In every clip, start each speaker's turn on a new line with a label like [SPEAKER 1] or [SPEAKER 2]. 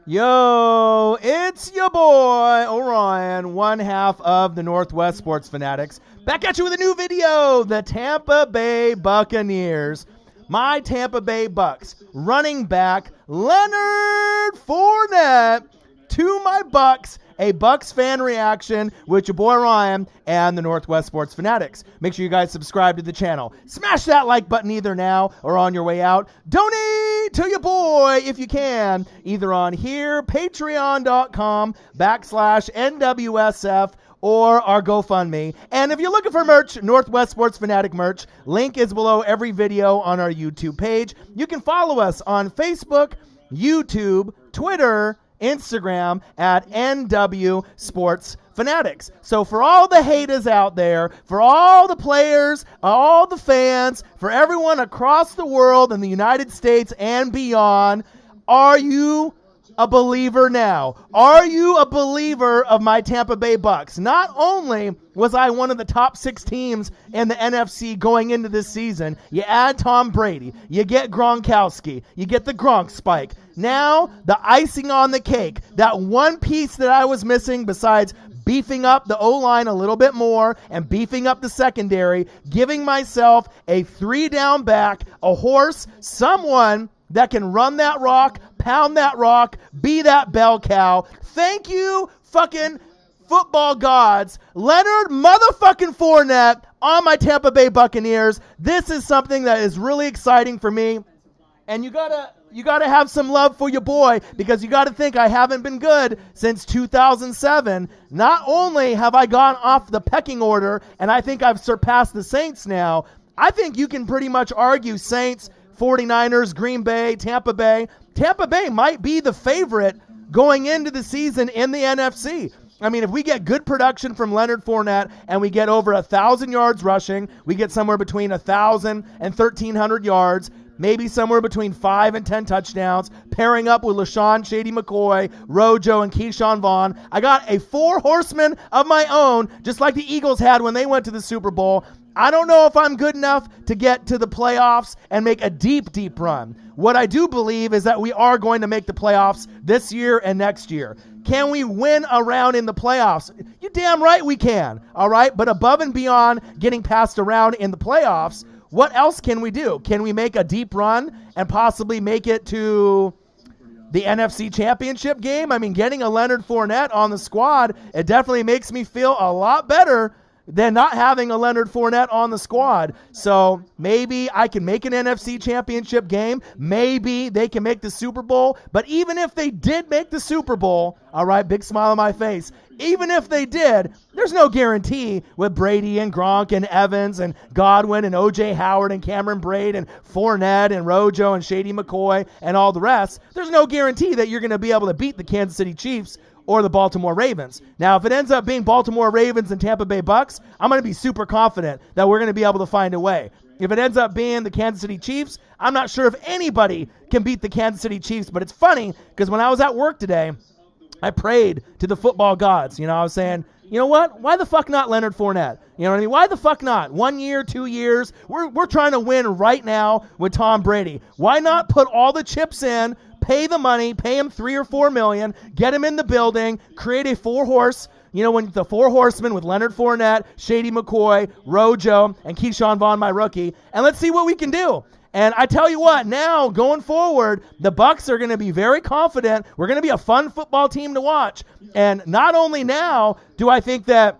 [SPEAKER 1] Yo, it's your boy, Orion, one half of the Northwest Sports Fanatics. Back at you with a new video, the Tampa Bay Buccaneers. My Tampa Bay Bucs, running back Leonard Fournette to my Bucs. A Bucs fan reaction with your boy Ryan and the Northwest Sports Fanatics. Make sure you guys subscribe to the channel. Smash that like button either now or on your way out. Donate to your boy if you can, either on here, patreon.com/NWSF, or our GoFundMe. And if you're looking for merch, Northwest Sports Fanatic merch, link is below every video on our YouTube page. You can follow us on Facebook, YouTube, Twitter, Instagram at NW Sports Fanatics. So for all the haters out there, for all the players, all the fans, for everyone across the world in the United States and beyond, are you a believer now? Are you a believer of my Tampa Bay Bucs? Not only was I one of the top 6 teams in the NFC going into this season, you add Tom Brady, you get Gronkowski, you get the Gronk spike. Now, the icing on the cake, that one piece that I was missing besides beefing up the O-line a little bit more and beefing up the secondary, giving myself a 3-down back, a horse, someone that can run that rock, pound that rock, be that bell cow. Thank you, fucking football gods. Leonard motherfucking Fournette on my Tampa Bay Buccaneers. This is something that is really exciting for me. And you gotta have some love for your boy, because you gotta think I haven't been good since 2007. Not only have I gone off the pecking order, and I think I've surpassed the Saints now, I think you can pretty much argue Saints, 49ers, Green Bay, Tampa Bay. Tampa Bay might be the favorite going into the season in the NFC. I mean, if we get good production from Leonard Fournette and we get over 1,000 yards rushing, we get somewhere between 1,000 and 1,300 yards, maybe somewhere between 5 and 10 touchdowns, pairing up with LaShawn Shady McCoy, Rojo, and Keyshawn Vaughn. I got a 4 horsemen of my own, just like the Eagles had when they went to the Super Bowl. I don't know if I'm good enough to get to the playoffs and make a deep, deep run. What I do believe is that we are going to make the playoffs this year and next year. Can we win a round in the playoffs? You're damn right we can, all right? But above and beyond getting past a round in the playoffs, what else can we do? Can we make a deep run and possibly make it to the NFC Championship game? I mean, getting a Leonard Fournette on the squad, it definitely makes me feel a lot better than not having a Leonard Fournette on the squad. So maybe I can make an NFC Championship game. Maybe they can make the Super Bowl. But even if they did make the Super Bowl, all right, big smile on my face, even if they did, there's no guarantee with Brady and Gronk and Evans and Godwin and O.J. Howard and Cameron Braid and Fournette and Rojo and Shady McCoy and all the rest. There's no guarantee that you're going to be able to beat the Kansas City Chiefs or the Baltimore Ravens. Now, if it ends up being Baltimore Ravens and Tampa Bay Bucs, I'm going to be super confident that we're going to be able to find a way. If it ends up being the Kansas City Chiefs, I'm not sure if anybody can beat the Kansas City Chiefs. But it's funny, because when I was at work today, I prayed to the football gods. You know, I was saying, you know what? Why the fuck not Leonard Fournette? You know what I mean? Why the fuck not? 1 year, 2 years? We're trying to win right now with Tom Brady. Why not put all the chips in, pay the money, pay him $3 or $4 million, get him in the building, create a 4-horse, you know, when the 4 horsemen with Leonard Fournette, Shady McCoy, Rojo, and Keyshawn Vaughn, my rookie, and let's see what we can do. And I tell you what, now going forward, the Bucs are going to be very confident. We're going to be a fun football team to watch. And not only now do I think that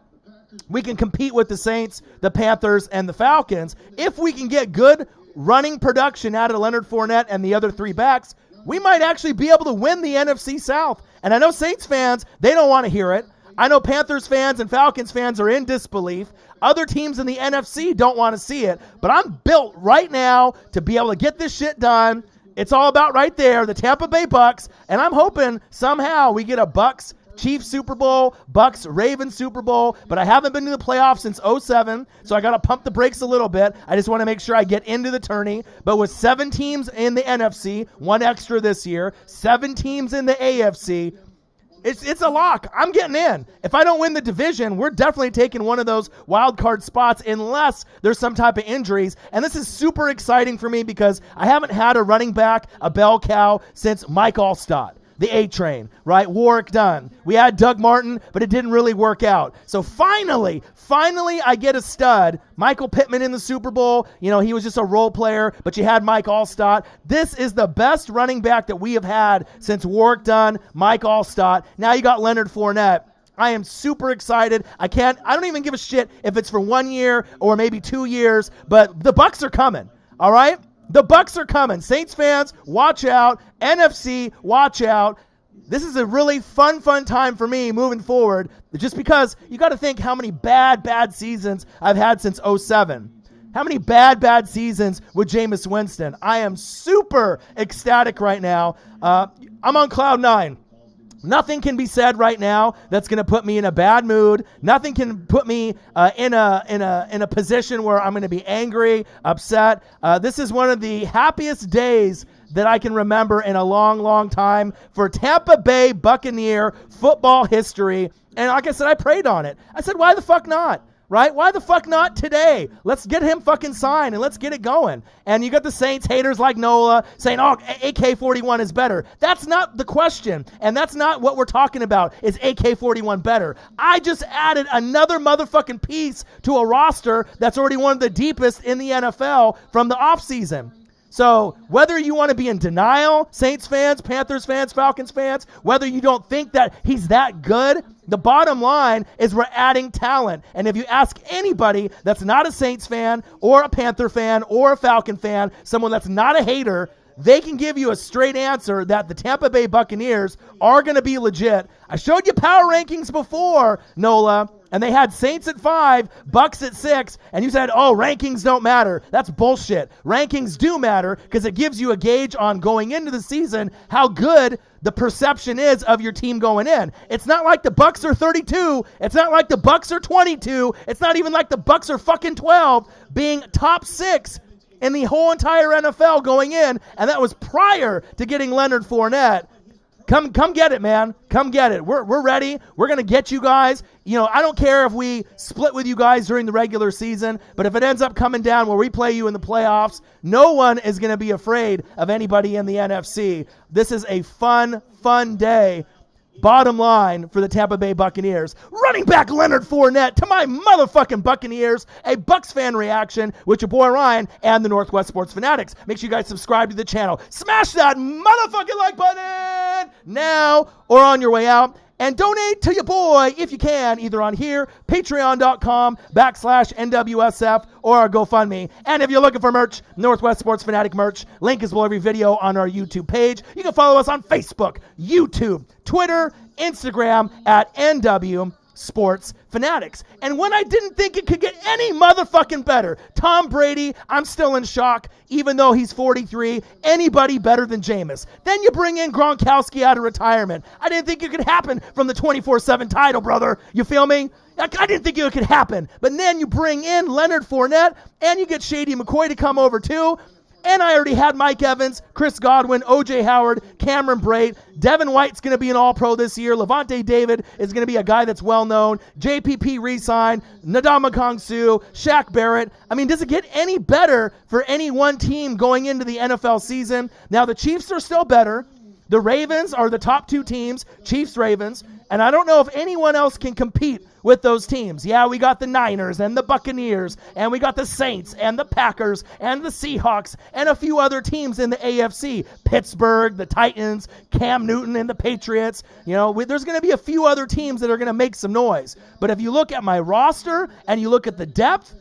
[SPEAKER 1] we can compete with the Saints, the Panthers, and the Falcons, if we can get good running production out of Leonard Fournette and the other 3 backs, we might actually be able to win the NFC South. And I know Saints fans, they don't want to hear it. I know Panthers fans and Falcons fans are in disbelief. Other teams in the NFC don't want to see it. But I'm built right now to be able to get this shit done. It's all about right there, the Tampa Bay Bucs. And I'm hoping somehow we get a Bucs Chiefs Super Bowl, Bucs Ravens Super Bowl, but I haven't been to the playoffs since 2007, so I got to pump the brakes a little bit. I just want to make sure I get into the tourney. But with 7 teams in the NFC, 1 extra this year, 7 teams in the AFC, It's a lock. I'm getting in. If I don't win the division, we're definitely taking one of those wild card spots unless there's some type of injuries. And this is super exciting for me because I haven't had a running back, a bell cow, since Mike Allstott. The A-Train, right? Warwick Dunn. We had Doug Martin, but it didn't really work out. So finally, I get a stud. Michael Pittman in the Super Bowl. You know, he was just a role player, but you had Mike Allstott. This is the best running back that we have had since Warwick Dunn, Mike Allstott. Now you got Leonard Fournette. I am super excited. I don't even give a shit if it's for 1 year or maybe 2 years, but the Bucs are coming, all right? The Bucs are coming. Saints fans, watch out. NFC, watch out. This is a really fun time for me moving forward, just because you got to think how many bad seasons I've had since 2007. How many bad seasons with Jameis Winston. I am super ecstatic right now. I'm on cloud 9. Nothing can be said right now that's going to put me in a bad mood. Nothing can put me in a position where I'm going to be angry, upset. This is one of the happiest days that I can remember in a long time for Tampa Bay Buccaneer football history. And like I said, I prayed on it. I said, why the fuck not? Right? Why the fuck not today? Let's get him fucking signed and let's get it going. And you got the Saints haters like Nola saying, oh, AK-41 is better. That's not the question. And that's not what we're talking about. Is AK-41 better? I just added another motherfucking piece to a roster that's already one of the deepest in the NFL from the offseason. So whether you want to be in denial, Saints fans, Panthers fans, Falcons fans, whether you don't think that he's that good, the bottom line is we're adding talent. And if you ask anybody that's not a Saints fan or a Panther fan or a Falcon fan, someone that's not a hater, they can give you a straight answer that the Tampa Bay Buccaneers are going to be legit. I showed you power rankings before, Nola, and they had Saints at 5, Bucs at 6, and you said, oh, rankings don't matter. That's bullshit. Rankings do matter because it gives you a gauge on going into the season how good the perception is of your team going in. It's not like the Bucs are 32. It's not like the Bucs are 22. It's not even like the Bucs are fucking 12, being top 6 in the whole entire NFL going in, and that was prior to getting Leonard Fournette. Come get it, man. Come get it. We're ready. We're going to get you guys. You know, I don't care if we split with you guys during the regular season, but if it ends up coming down where we play you in the playoffs, no one is going to be afraid of anybody in the NFC. This is a fun day. Bottom line for the Tampa Bay Buccaneers. Running back Leonard Fournette to my motherfucking Buccaneers. A Bucs fan reaction with your boy Ryan and the Northwest Sports Fanatics. Make sure you guys subscribe to the channel. Smash that motherfucking like button now or on your way out. And donate to your boy if you can, either on here, patreon.com/NWSF, or our GoFundMe. And if you're looking for merch, Northwest Sports Fanatic merch, link is below every video on our YouTube page. You can follow us on Facebook, YouTube, Twitter, Instagram at NW Sports Fanatics. And when I didn't think it could get any motherfucking better, Tom Brady, I'm still in shock, even though he's 43, anybody better than Jameis. Then you bring in Gronkowski out of retirement. I didn't think it could happen from the 24/7 title, brother. You feel me? I didn't think it could happen. But then you bring in Leonard Fournette, and you get Shady McCoy to come over too. And I already had Mike Evans, Chris Godwin, O.J. Howard, Cameron Brate. Devin White's going to be an all-pro this year. Levante David is going to be a guy that's well-known. JPP re-signed. Ndamukong Kongsu, Shaq Barrett. I mean, does it get any better for any one team going into the NFL season? Now, the Chiefs are still better. The Ravens are the top 2 teams, Chiefs-Ravens. And I don't know if anyone else can compete with those teams. Yeah, we got the Niners and the Buccaneers, and we got the Saints and the Packers and the Seahawks and a few other teams in the AFC. Pittsburgh, the Titans, Cam Newton and the Patriots. You know, there's going to be a few other teams that are going to make some noise. But if you look at my roster and you look at the depth,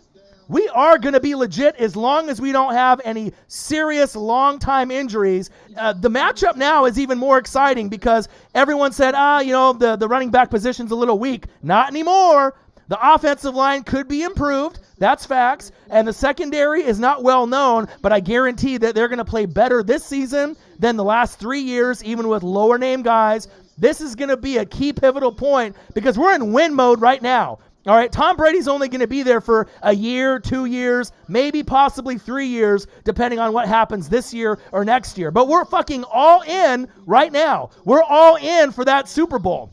[SPEAKER 1] we are going to be legit as long as we don't have any serious long-time injuries. The matchup now is even more exciting because everyone said, the running back position's a little weak. Not anymore. The offensive line could be improved. That's facts. And the secondary is not well known, but I guarantee that they're going to play better this season than the last 3 years, even with lower name guys. This is going to be a key pivotal point because we're in win mode right now. All right, Tom Brady's only going to be there for a year, 2 years, maybe possibly 3 years, depending on what happens this year or next year. But we're fucking all in right now. We're all in for that Super Bowl.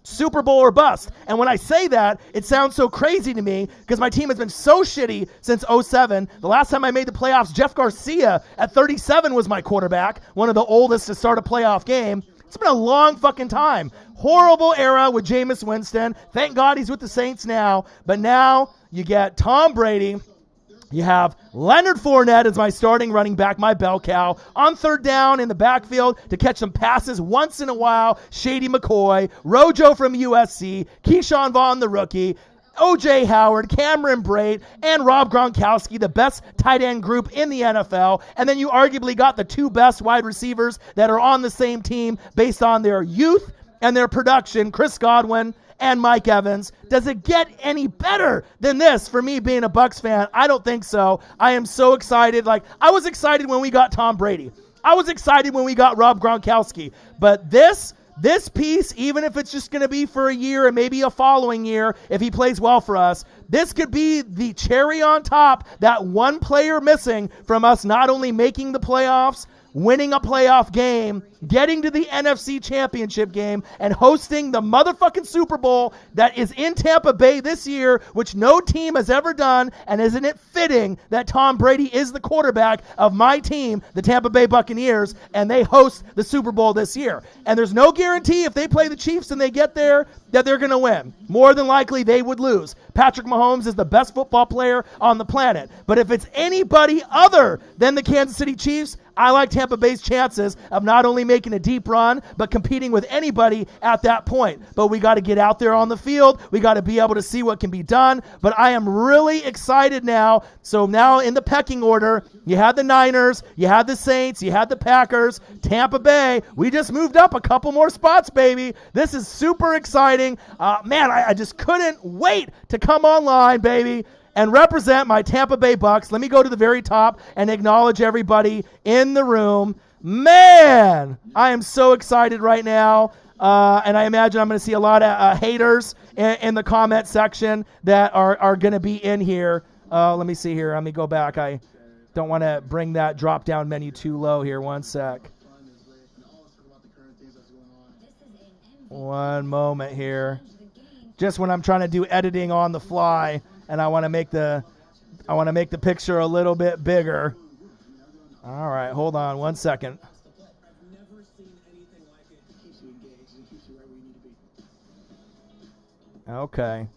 [SPEAKER 1] Super Bowl or bust. And when I say that, it sounds so crazy to me because my team has been so shitty since '07. The last time I made the playoffs, Jeff Garcia at 37 was my quarterback, one of the oldest to start a playoff game. It's been a long fucking time. Horrible era with Jameis Winston. Thank God he's with the Saints now. But now you get Tom Brady. You have Leonard Fournette as my starting running back, my bell cow, on third down in the backfield to catch some passes once in a while. Shady McCoy, Rojo from USC, Keyshawn Vaughn, the rookie, O.J. Howard, Cameron Brate, and Rob Gronkowski, the best tight end group in the NFL. And then you arguably got the two best wide receivers that are on the same team based on their youth and their production, Chris Godwin and Mike Evans. Does it get any better than this for me being a Bucs fan? I don't think so. I am so excited. Like, I was excited when we got Tom Brady. I was excited when we got Rob Gronkowski. But this piece, even if it's just going to be for a year and maybe a following year if he plays well for us, this could be the cherry on top, that one player missing from us not only making the playoffs, winning a playoff game, getting to the NFC Championship game, and hosting the motherfucking Super Bowl that is in Tampa Bay this year, which no team has ever done. And isn't it fitting that Tom Brady is the quarterback of my team, the Tampa Bay Buccaneers, and they host the Super Bowl this year? And there's no guarantee if they play the Chiefs and they get there that they're going to win. More than likely, they would lose. Patrick Mahomes is the best football player on the planet. But if it's anybody other than the Kansas City Chiefs, I like Tampa Bay's chances of not only making a deep run, but competing with anybody at that point. But we got to get out there on the field. We got to be able to see what can be done. But I am really excited now. So now in the pecking order, you had the Niners, you had the Saints, you had the Packers, Tampa Bay. We just moved up a couple more spots, baby. This is super exciting. Man, I just couldn't wait to come online, baby, and represent my Tampa Bay Bucs. Let me go to the very top and acknowledge everybody in the room. Man, I am so excited right now. And I imagine I'm going to see a lot of haters in the comment section that are going to be in here. Let me see here. Let me go back. I don't want to bring that drop-down menu too low here. One sec. One moment here. Just when I'm trying to do editing on the fly, and I want to make the picture a little bit bigger. All right, hold on 1 second. Okay.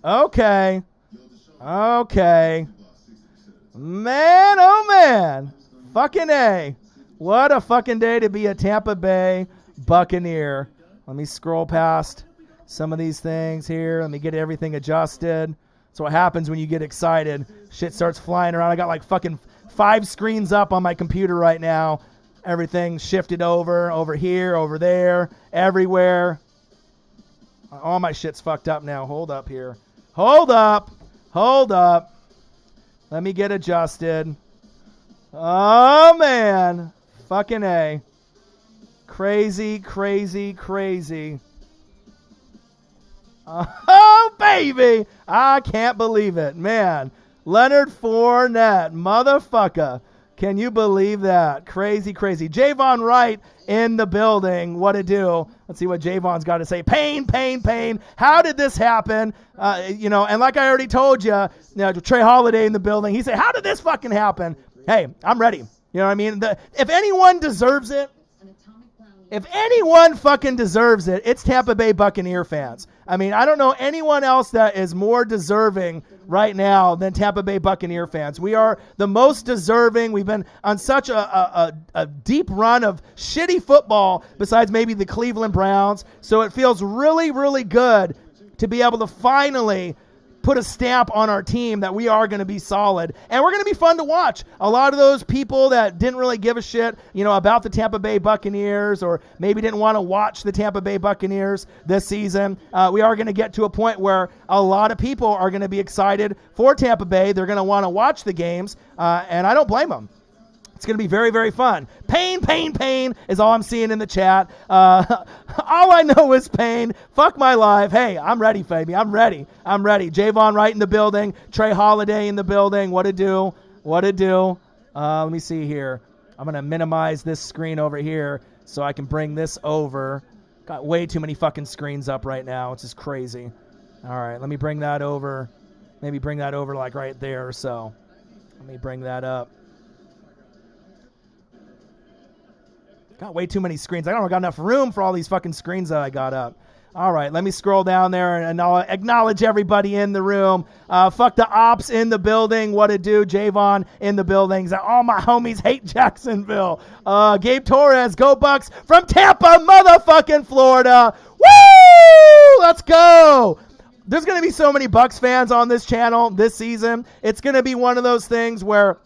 [SPEAKER 1] Man, oh man. Fucking A. What a fucking day to be a Tampa Bay Buccaneer. Let me scroll past some of these things here. Let me get everything adjusted. That's what happens when you get excited. Shit starts flying around. I got like fucking 5 screens up on my computer right now. Everything shifted over here, over there, everywhere. All my shit's fucked up now. Hold up here. Hold up. Let me get adjusted. Oh, man. Fucking A. Crazy. Oh, baby. I can't believe it. Man. Leonard Fournette. Motherfucker. Can you believe that? Crazy. Javon Wright in the building. What to do? Let's see what Javon's got to say. Pain. How did this happen? And like I already told you, Trey Holiday in the building. He said, how did this fucking happen? Hey, I'm ready. You know what I mean? If anyone deserves it, if anyone fucking deserves it, it's Tampa Bay Buccaneer fans. I mean, I don't know anyone else that is more deserving right now than Tampa Bay Buccaneer fans. We are the most deserving. We've been on such a deep run of shitty football besides maybe the Cleveland Browns. So it feels really, really good to be able to finally put a stamp on our team that we are going to be solid. And we're going to be fun to watch. A lot of those people that didn't really give a shit, about the Tampa Bay Buccaneers or maybe didn't want to watch the Tampa Bay Buccaneers this season, we are going to get to a point where a lot of people are going to be excited for Tampa Bay. They're going to want to watch the games, and I don't blame them. It's going to be very, very fun. Pain is all I'm seeing in the chat. All I know is pain. Fuck my life. Hey, I'm ready, baby. I'm ready. Javon Wright in the building. Trey Holiday in the building. What to do? Let me see here. I'm going to minimize this screen over here so I can bring this over. Got way too many fucking screens up right now. It's just crazy. All right, let me bring that over. Maybe bring that over like right there or so. Let me bring that up. Got way too many screens. I don't got enough room for all these fucking screens that I got up. All right, let me scroll down there and I'll acknowledge everybody in the room. Fuck the ops in the building. What it do? Javon in the buildings. All my homies hate Jacksonville. Gabe Torres, go Bucs from Tampa, motherfucking Florida. Woo! Let's go. There's going to be so many Bucs fans on this channel this season. It's going to be one of those things where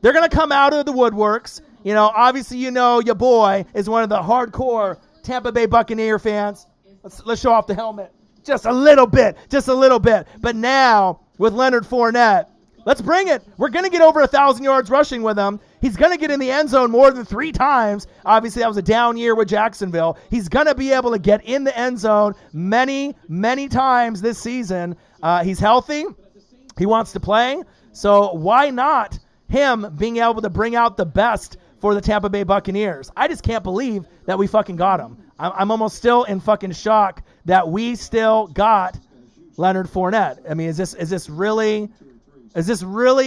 [SPEAKER 1] they're going to come out of the woodworks. You know, obviously, you know, your boy is one of the hardcore Tampa Bay Buccaneer fans. Let's show off the helmet. Just a little bit. But now, with Leonard Fournette, let's bring it. We're going to get over 1,000 yards rushing with him. He's going to get in the end zone more than 3 times. Obviously, that was a down year with Jacksonville. He's going to be able to get in the end zone many, many times this season. He's healthy. He wants to play. So why not him being able to bring out the best for the Tampa Bay Buccaneers? I just can't believe that we fucking got him. I'm almost still in fucking shock that we still got Leonard Fournette. I mean, is this really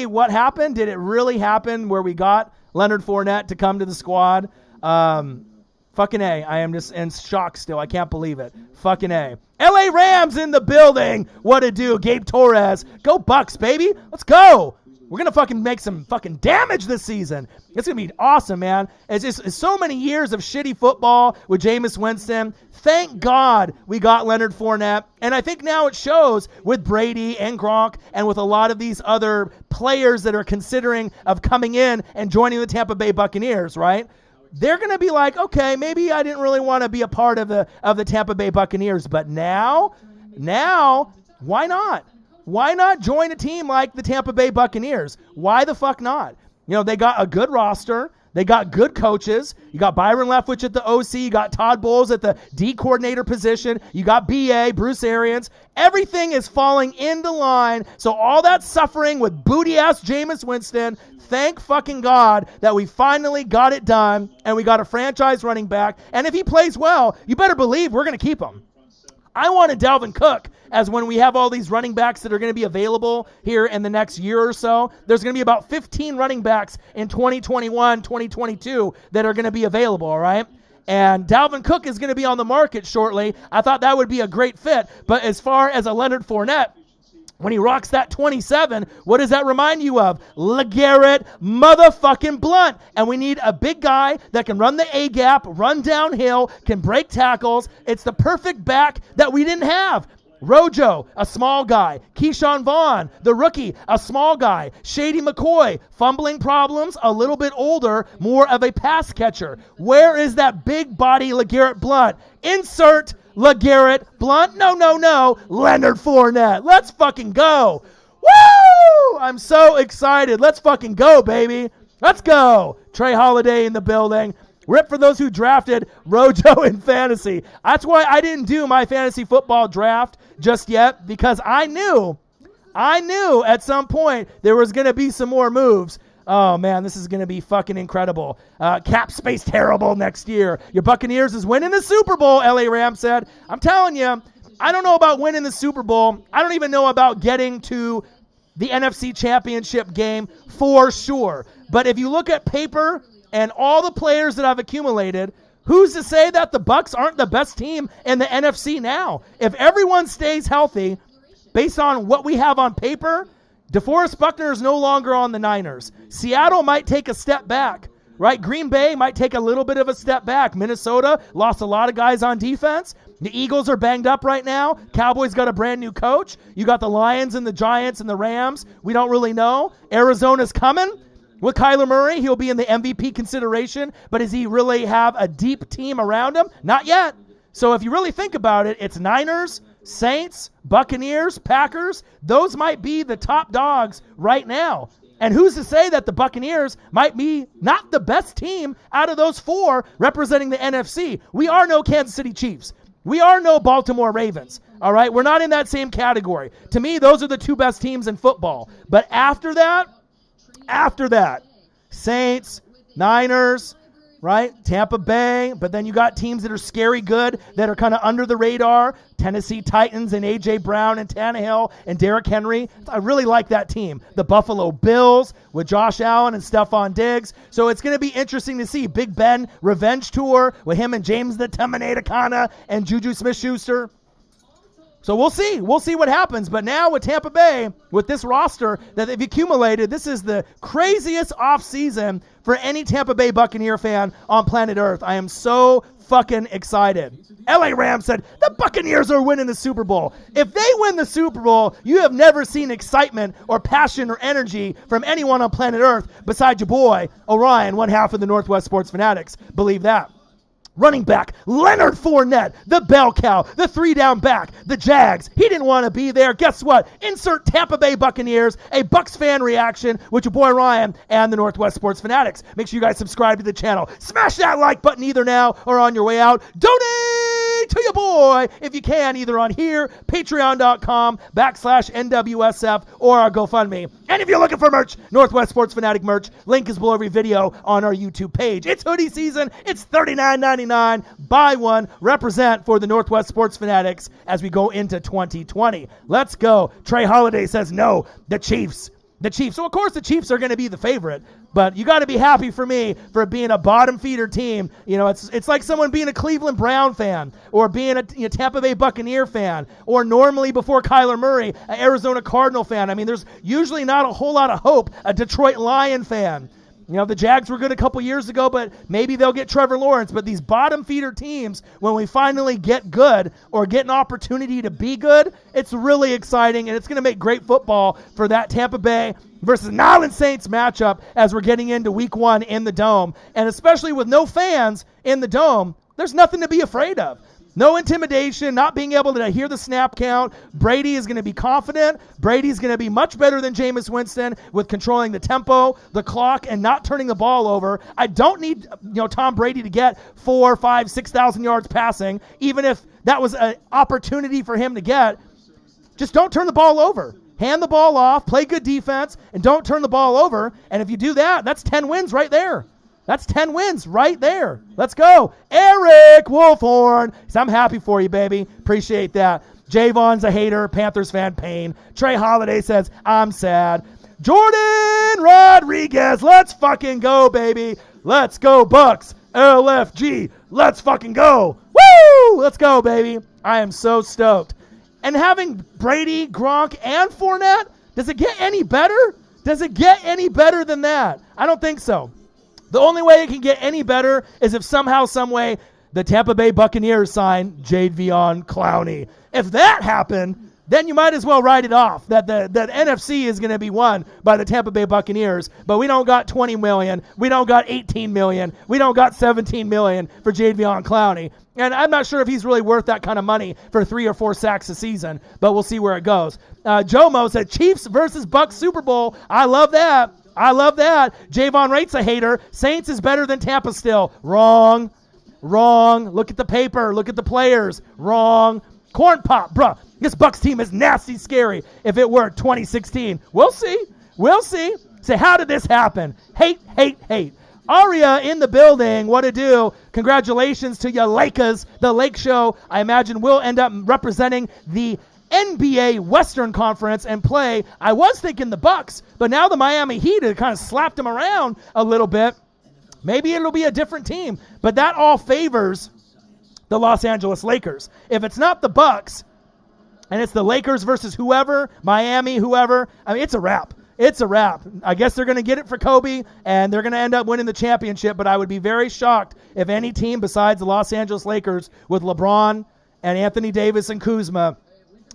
[SPEAKER 1] what happened? Did it really happen where we got Leonard Fournette to come to the squad? Fucking A. I am just in shock still. I can't believe it. Fucking A. LA Rams in the building. What to do? Gabe Torres. Go Bucs, baby. Let's go. We're going to fucking make some fucking damage this season. It's going to be awesome, man. It's so many years of shitty football with Jameis Winston. Thank God we got Leonard Fournette. And I think now it shows with Brady and Gronk and with a lot of these other players that are considering of coming in and joining the Tampa Bay Buccaneers, right? They're going to be like, okay, maybe I didn't really want to be a part of the Tampa Bay Buccaneers. But now, why not? Why not join a team like the Tampa Bay Buccaneers? Why the fuck not? You know, they got a good roster. They got good coaches. You got Byron Leftwich at the OC. You got Todd Bowles at the D coordinator position. You got BA, Bruce Arians. Everything is falling into line. So all that suffering with booty-ass Jameis Winston, thank fucking God that we finally got it done and we got a franchise running back. And if he plays well, you better believe we're going to keep him. I wanted Dalvin Cook as when we have all these running backs that are going to be available here in the next year or so. There's going to be about 15 running backs in 2021, 2022 that are going to be available, all right? And Dalvin Cook is going to be on the market shortly. I thought that would be a great fit. But as far as a Leonard Fournette, when he rocks that 27, what does that remind you of? LeGarrette motherfucking Blount. And we need a big guy that can run the A-gap, run downhill, can break tackles. It's the perfect back that we didn't have. Rojo, a small guy. Keyshawn Vaughn, the rookie, a small guy. Shady McCoy, fumbling problems, a little bit older, more of a pass catcher. Where is that big body LeGarrette Blount? Insert LeGarrette Blount. No. Leonard Fournette. Let's fucking go. Woo! I'm so excited. Let's fucking go, baby. Let's go. Trey Holiday in the building. Rip for those who drafted Rojo in fantasy. That's why I didn't do my fantasy football draft just yet, because I knew at some point there was going to be some more moves. Oh, man, this is going to be fucking incredible. Cap space terrible next year. Your Buccaneers is winning the Super Bowl, LA Rams said. I'm telling you, I don't know about winning the Super Bowl. I don't even know about getting to the NFC Championship game for sure. But if you look at paper and all the players that I've accumulated, who's to say that the Bucs aren't the best team in the NFC now? If everyone stays healthy, based on what we have on paper, DeForest Buckner is no longer on the Niners. Seattle might take a step back, right? Green Bay might take a little bit of a step back. Minnesota lost a lot of guys on defense. The Eagles are banged up right now. Cowboys got a brand new coach. You got the Lions and the Giants and the Rams. We don't really know. Arizona's coming. With Kyler Murray, he'll be in the MVP consideration, but does he really have a deep team around him? Not yet. So if you really think about it, it's Niners, Saints, Buccaneers, Packers. Those might be the top dogs right now. And who's to say that the Buccaneers might be not the best team out of those four representing the NFC? We are no Kansas City Chiefs. We are no Baltimore Ravens. All right? We're not in that same category. To me, those are the two best teams in football. But after that, Saints, Niners, right? Tampa Bay, but then you got teams that are scary good, that are kind of under the radar. Tennessee Titans and A.J. Brown and Tannehill and Derrick Henry. I really like that team. The Buffalo Bills with Josh Allen and Stephon Diggs. So it's going to be interesting to see. Big Ben revenge tour with him and James the Terminator Kana and Juju Smith-Schuster. So we'll see. We'll see what happens. But now with Tampa Bay, with this roster that they've accumulated, this is the craziest offseason for any Tampa Bay Buccaneer fan on planet Earth. I am so fucking excited. LA Rams said, the Buccaneers are winning the Super Bowl. If they win the Super Bowl, you have never seen excitement or passion or energy from anyone on planet Earth besides your boy, Orion, one half of the Northwest Sports Fanatics. Believe that. Running back, Leonard Fournette, the bell cow, the 3-down back, the Jags. He didn't want to be there. Guess what? Insert Tampa Bay Buccaneers, a Bucs fan reaction with your boy Ryan and the Northwest Sports Fanatics. Make sure you guys subscribe to the channel. Smash that like button either now or on your way out. Donate to your boy if you can, either on here, patreon.com/NWSF, or our GoFundMe. And if you're looking for merch, Northwest Sports Fanatic merch, link is below every video on our YouTube page. It's hoodie season. It's $39.99. Buy one, represent for the Northwest Sports Fanatics as we go into 2020. Let's go. Trey Holiday says no, the Chiefs. The Chiefs. So, of course, the Chiefs are going to be the favorite, but you got to be happy for me for being a bottom feeder team. You know, it's like someone being a Cleveland Brown fan or being a Tampa Bay Buccaneer fan, or normally before Kyler Murray, an Arizona Cardinal fan. I mean, there's usually not a whole lot of hope, a Detroit Lion fan. You know, the Jags were good a couple years ago, but maybe they'll get Trevor Lawrence. But these bottom feeder teams, when we finally get good or get an opportunity to be good, it's really exciting, and it's going to make great football for that Tampa Bay versus New Orleans Saints matchup as we're getting into week 1 in the Dome. And especially with no fans in the Dome, there's nothing to be afraid of. No intimidation, not being able to hear the snap count. Brady is going to be confident. Brady's going to be much better than Jameis Winston with controlling the tempo, the clock, and not turning the ball over. I don't need Tom Brady to get 4, 5, 6,000 yards passing, even if that was an opportunity for him to get. Just don't turn the ball over. Hand the ball off, play good defense, and don't turn the ball over. And if you do that, that's 10 wins right there. That's 10 wins right there. Let's go. Eric Wolfhorn. I'm happy for you, baby. Appreciate that. Javon's a hater. Panthers fan, pain. Trey Holiday says, I'm sad. Jordan Rodriguez. Let's fucking go, baby. Let's go, Bucs. LFG. Let's fucking go. Woo! Let's go, baby. I am so stoked. And having Brady, Gronk, and Fournette, does it get any better? Does it get any better than that? I don't think so. The only way it can get any better is if somehow, some way, the Tampa Bay Buccaneers sign Jadeveon Clowney. If that happened, then you might as well write it off, that the NFC is going to be won by the Tampa Bay Buccaneers, but we don't got $20 million, we don't got $18 million, we don't got $17 million for Jadeveon Clowney. And I'm not sure if he's really worth that kind of money for 3 or 4 sacks a season, but we'll see where it goes. Jomo said Chiefs versus Bucs Super Bowl. I love that. I love that. Javon Wright's a hater. Saints is better than Tampa still. Wrong. Wrong. Look at the paper. Look at the players. Wrong. Corn Pop, bruh. This Bucs team is nasty scary if it were 2016. We'll see. We'll see. Say, how did this happen? Hate, hate, hate. Aria in the building. What to do? Congratulations to your Lakers. The Lake Show, I imagine, will end up representing the NBA Western Conference and play. I was thinking the Bucs, but now the Miami Heat have kind of slapped them around a little bit. Maybe it'll be a different team, but that all favors the Los Angeles Lakers. If it's not the Bucs and it's the Lakers versus whoever, Miami, whoever, I mean, it's a wrap. It's a wrap. I guess they're going to get it for Kobe, and they're going to end up winning the championship, but I would be very shocked if any team besides the Los Angeles Lakers with LeBron and Anthony Davis and Kuzma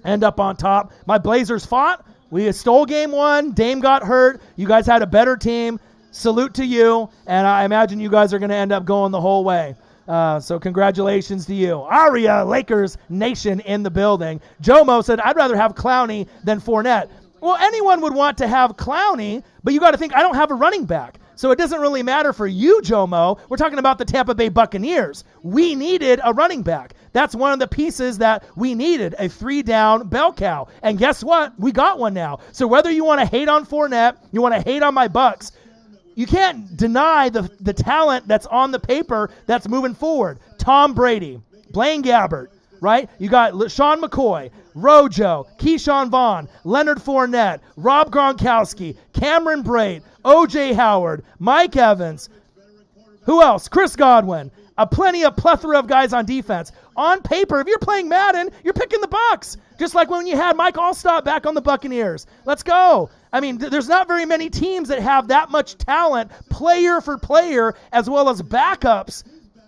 [SPEAKER 1] end up on top. My Blazers fought. We stole game 1. Dame got hurt. You guys had a better team. Salute to you, and I imagine you guys are going to end up going the whole way. So congratulations to you. Aria, Lakers Nation in the building. Jomo said, I'd rather have Clowney than Fournette. Well, anyone would want to have Clowney, but you got to think, I don't have a running back. So it doesn't really matter for you, Jomo. We're talking about the Tampa Bay Buccaneers. We needed a running back. That's one of the pieces that we needed, a 3-down bell cow. And guess what? We got one now. So whether you want to hate on Fournette, you want to hate on my Bucs, you can't deny the talent that's on the paper that's moving forward. Tom Brady, Blaine Gabbert, right? You got Sean McCoy, Rojo, Keyshawn Vaughn, Leonard Fournette, Rob Gronkowski, Cameron Brate, O.J. Howard, Mike Evans. Who else? Chris Godwin. A plethora of guys on defense. On paper, if you're playing Madden, you're picking the Bucs. Just like when you had Mike Allstott back on the Buccaneers. Let's go. I mean, there's not very many teams that have that much talent, player for player, as well as backups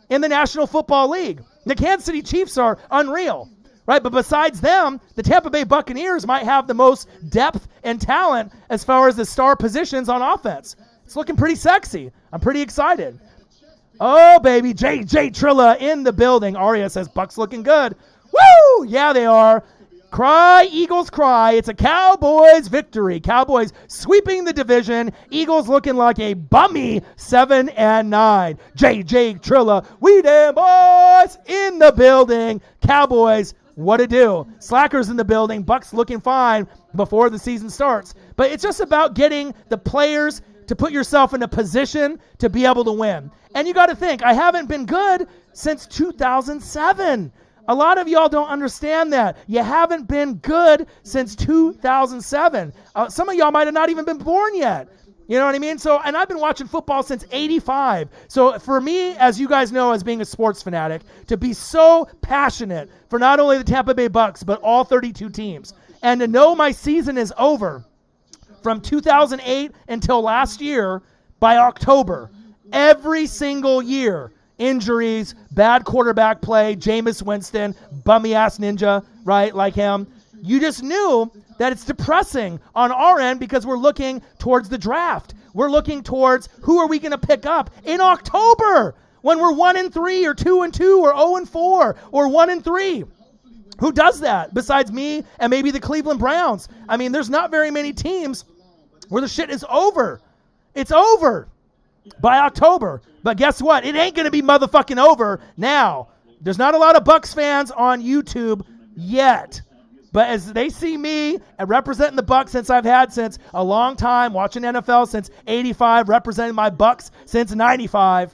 [SPEAKER 1] in the National Football League. The Kansas City Chiefs are unreal, right? But besides them, the Tampa Bay Buccaneers might have the most depth and talent as far as the star positions on offense. It's looking pretty sexy. I'm pretty excited. Oh, baby, J.J. Trilla in the building. Aria says, Bucs looking good. Woo! Yeah, they are. Cry, Eagles, cry. It's a Cowboys victory. Cowboys sweeping the division. Eagles looking like a bummy 7-9. J.J. Trilla, we damn boys in the building. Cowboys, what to do? Slackers in the building. Bucs looking fine before the season starts. But it's just about getting the players to put yourself in a position to be able to win. And you got to think, I haven't been good since 2007. A lot of y'all don't understand that. You haven't been good since 2007. Some of y'all might have not even been born yet. You know what I mean? So, and I've been watching football since 85. So for me, as you guys know, as being a sports fanatic, to be so passionate for not only the Tampa Bay Bucs, but all 32 teams, and to know my season is over from 2008 until last year by October, every single year, injuries, bad quarterback play, Jameis Winston, bummy-ass ninja, right, like him. You just knew that it's depressing on our end because we're looking towards the draft. We're looking towards who are we going to pick up in October when we're 1-3 or 2-2 or 0-4 or 1-3. Who does that besides me and maybe the Cleveland Browns? I mean, there's not very many teams where the shit is over. It's over by October. But guess what? It ain't going to be motherfucking over now. There's not a lot of Bucs fans on YouTube yet. But as they see me and representing the Bucs since a long time, watching NFL since 85, representing my Bucs since 95,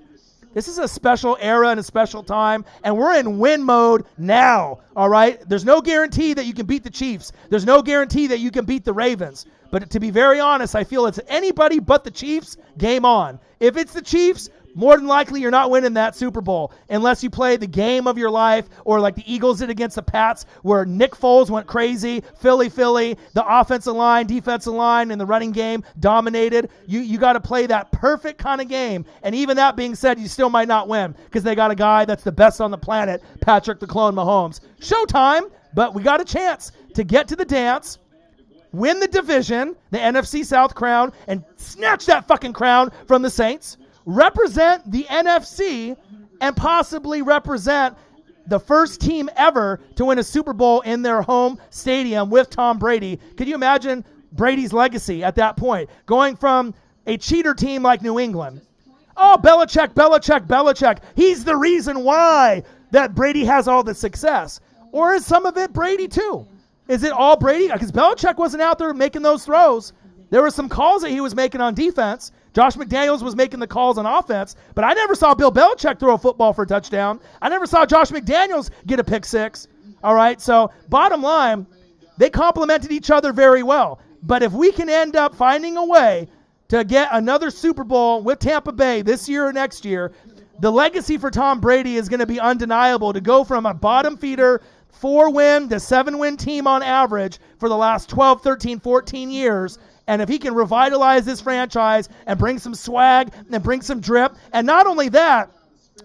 [SPEAKER 1] this is a special era and a special time, and we're in win mode now, all right? There's no guarantee that you can beat the Chiefs. There's no guarantee that you can beat the Ravens. But to be very honest, I feel it's anybody but the Chiefs, game on. If it's the Chiefs, more than likely you're not winning that Super Bowl unless you play the game of your life or like the Eagles did against the Pats where Nick Foles went crazy, Philly, the offensive line, defensive line, and the running game dominated. You got to play that perfect kind of game. And even that being said, you still might not win because they got a guy that's the best on the planet, Patrick the Clone Mahomes. Showtime, but we got a chance to get to the dance, win the division, the NFC South crown, and snatch that fucking crown from the Saints. Represent the NFC and possibly represent the first team ever to win a Super Bowl in their home stadium with Tom Brady. Could you imagine Brady's legacy at that point? Going from a cheater team like New England. Oh, Belichick. He's the reason why that Brady has all the success. Or is some of it Brady too? Is it all Brady? Because Belichick wasn't out there making those throws. There were some calls that he was making on defense. Josh McDaniels was making the calls on offense, but I never saw Bill Belichick throw a football for a touchdown. I never saw Josh McDaniels get a pick six. All right, so bottom line, they complemented each other very well. But if we can end up finding a way to get another Super Bowl with Tampa Bay this year or next year, the legacy for Tom Brady is going to be undeniable to go from a bottom feeder 4-win to 7-win team on average for the last 12, 13, 14 years. And if he can revitalize this franchise and bring some swag and bring some drip, and not only that,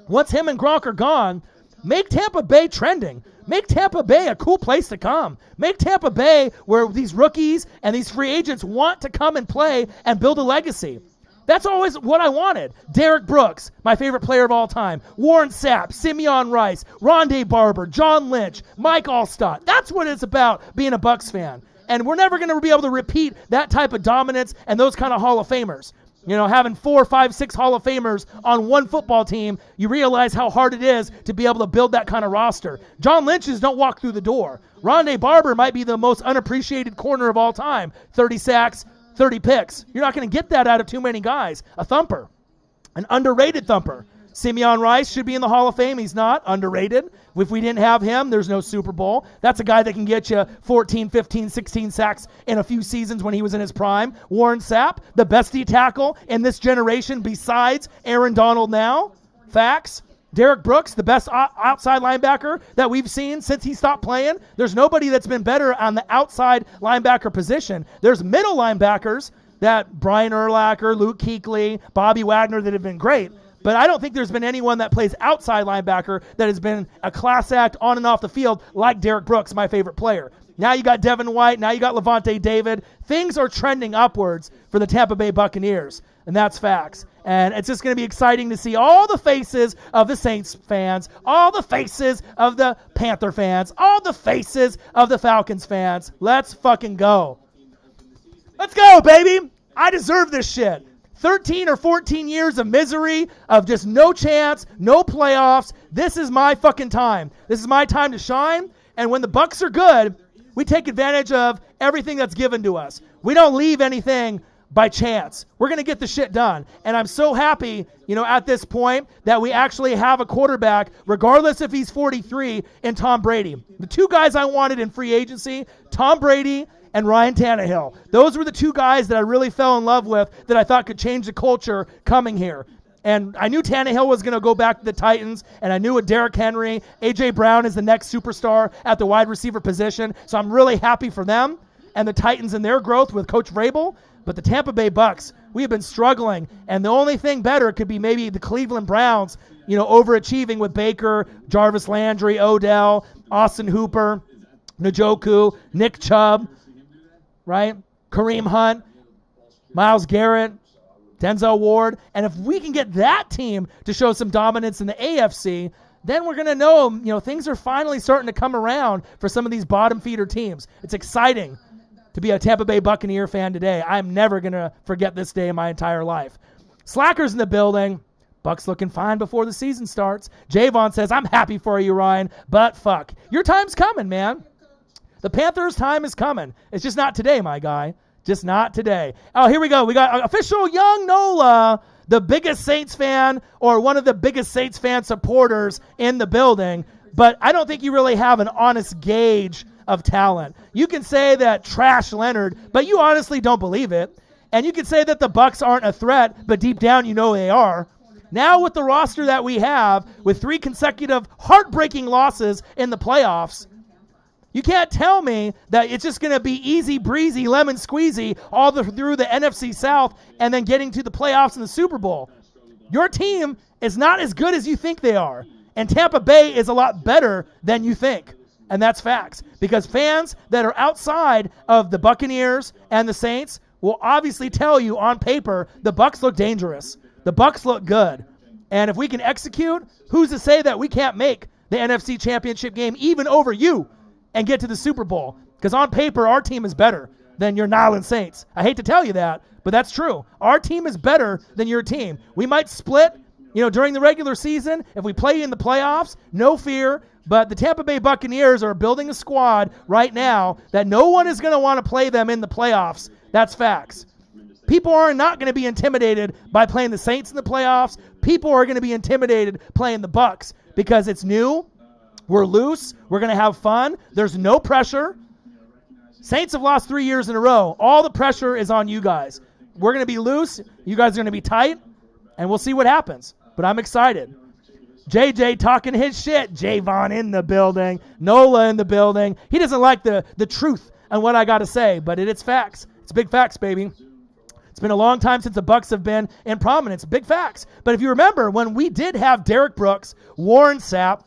[SPEAKER 1] once him and Gronk are gone, make Tampa Bay trending. Make Tampa Bay a cool place to come. Make Tampa Bay where these rookies and these free agents want to come and play and build a legacy. That's always what I wanted. Derek Brooks, my favorite player of all time. Warren Sapp, Simeon Rice, Rondé Barber, John Lynch, Mike Allstott. That's what it's about being a Bucs fan. And we're never going to be able to repeat that type of dominance and those kind of Hall of Famers. You know, having 4, 5, 6 Hall of Famers on one football team, you realize how hard it is to be able to build that kind of roster. John Lynch's don't walk through the door. Rondé Barber might be the most unappreciated corner of all time. 30 sacks, 30 picks. You're not going to get that out of too many guys. A thumper, an underrated thumper. Simeon Rice should be in the Hall of Fame. He's not. Underrated. If we didn't have him, there's no Super Bowl. That's a guy that can get you 14, 15, 16 sacks in a few seasons when he was in his prime. Warren Sapp, the best D tackle in this generation besides Aaron Donald now. Facts. Derek Brooks, the best outside linebacker that we've seen since he stopped playing. There's nobody that's been better on the outside linebacker position. There's middle linebackers that Brian Urlacher, Luke Kuechly, Bobby Wagner that have been great. But I don't think there's been anyone that plays outside linebacker that has been a class act on and off the field like Derek Brooks, my favorite player. Now you got Devin White. Now you got Levante David. Things are trending upwards for the Tampa Bay Buccaneers, and that's facts. And it's just going to be exciting to see all the faces of the Saints fans, all the faces of the Panther fans, all the faces of the Falcons fans. Let's fucking go. Let's go, baby. I deserve this shit. 13 or 14 years of misery, of just no chance, no playoffs. This is my fucking time. This is my time to shine. And when the Bucs are good, we take advantage of everything that's given to us. We don't leave anything by chance. We're going to get the shit done. And I'm so happy, at this point that we actually have a quarterback, regardless if he's 43, in Tom Brady. The two guys I wanted in free agency, Tom Brady and Ryan Tannehill. Those were the two guys that I really fell in love with that I thought could change the culture coming here. And I knew Tannehill was going to go back to the Titans, and I knew with Derrick Henry, A.J. Brown is the next superstar at the wide receiver position. So I'm really happy for them and the Titans and their growth with Coach Vrabel. But the Tampa Bay Bucs, we have been struggling, and the only thing better could be maybe the Cleveland Browns, overachieving with Baker, Jarvis Landry, Odell, Austin Hooper, Njoku, Nick Chubb, right? Kareem Hunt, Myles Garrett, Denzel Ward. And if we can get that team to show some dominance in the AFC, then we're going to know, things are finally starting to come around for some of these bottom feeder teams. It's exciting to be a Tampa Bay Buccaneer fan today. I'm never going to forget this day in my entire life. Slackers in the building. Bucs looking fine before the season starts. Javon says, I'm happy for you, Ryan, but fuck. Your time's coming, man. The Panthers' time is coming. It's just not today, my guy. Just not today. Oh, here we go. We got official Young Nola, the biggest Saints fan or one of the biggest Saints fan supporters in the building. But I don't think you really have an honest gauge of talent. You can say that trash Leonard, but you honestly don't believe it. And you can say that the Bucs aren't a threat, but deep down you know they are. Now with the roster that we have, with 3 consecutive heartbreaking losses in the playoffs, you can't tell me that it's just going to be easy breezy, lemon squeezy all through the NFC South and then getting to the playoffs and the Super Bowl. Your team is not as good as you think they are. And Tampa Bay is a lot better than you think. And that's facts. Because fans that are outside of the Buccaneers and the Saints will obviously tell you on paper the Bucs look dangerous. The Bucs look good. And if we can execute, who's to say that we can't make the NFC Championship game even over you and get to the Super Bowl? Because on paper, our team is better than your Nyland Saints. I hate to tell you that, but that's true. Our team is better than your team. We might split, during the regular season. If we play in the playoffs, no fear. But the Tampa Bay Buccaneers are building a squad right now that no one is going to want to play them in the playoffs. That's facts. People are not going to be intimidated by playing the Saints in the playoffs. People are going to be intimidated playing the Bucs because it's new. We're loose. We're going to have fun. There's no pressure. Saints have lost 3 years in a row. All the pressure is on you guys. We're going to be loose. You guys are going to be tight, and we'll see what happens. But I'm excited. JJ talking his shit. Javon in the building. Nola in the building. He doesn't like the truth on what I got to say, but it's facts. It's big facts, baby. It's been a long time since the Bucs have been in prominence. Big facts. But if you remember, when we did have Derek Brooks, Warren Sapp,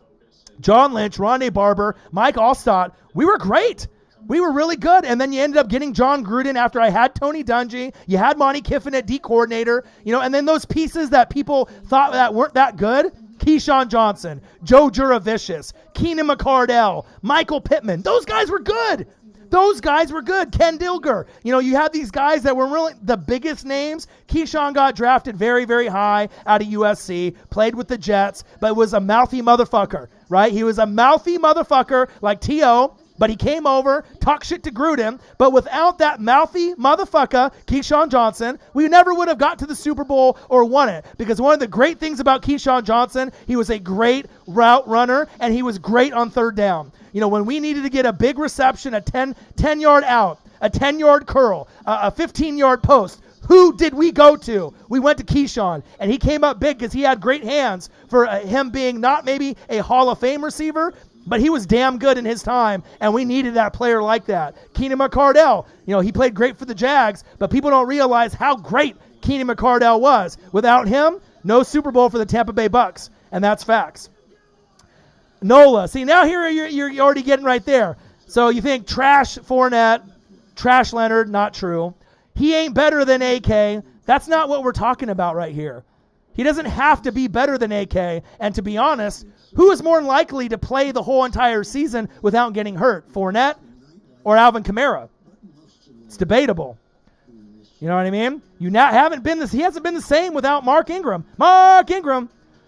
[SPEAKER 1] John Lynch, Rondé Barber, Mike Allstott, we were great. We were really good. And then you ended up getting John Gruden after I had Tony Dungy. You had Monty Kiffin at D coordinator. And then those pieces that people thought that weren't that good, Keyshawn Johnson, Joe Juravicius, Keenan McCardell, Michael Pittman. Those guys were good. Ken Dilger. You had these guys that were really the biggest names. Keyshawn got drafted very, very high out of USC, played with the Jets, but was a mouthy motherfucker, right? He was a mouthy motherfucker like T.O., But he came over, talked shit to Gruden, but without that mouthy motherfucker, Keyshawn Johnson, we never would have got to the Super Bowl or won it. Because one of the great things about Keyshawn Johnson, he was a great route runner, and he was great on third down. You know, when we needed to get a big reception, a 10-yard out, a 10-yard curl, a 15-yard post, who did we go to? We went to Keyshawn, and he came up big because he had great hands for him being not maybe a Hall of Fame receiver, but he was damn good in his time, and we needed that player like that. Keenan McCardell, you know, he played great for the Jags, but people don't realize how great Keenan McCardell was. Without him, no Super Bowl for the Tampa Bay Bucs, and that's facts. Nola, see, now here you're already getting right there. So you think trash Fournette, trash Leonard, not true. He ain't better than AK. That's not what we're talking about right here. He doesn't have to be better than AK, and to be honest, who is more likely to play the whole entire season without getting hurt, Fournette or Alvin Kamara? It's debatable. You know what I mean? He hasn't been the same without Mark Ingram.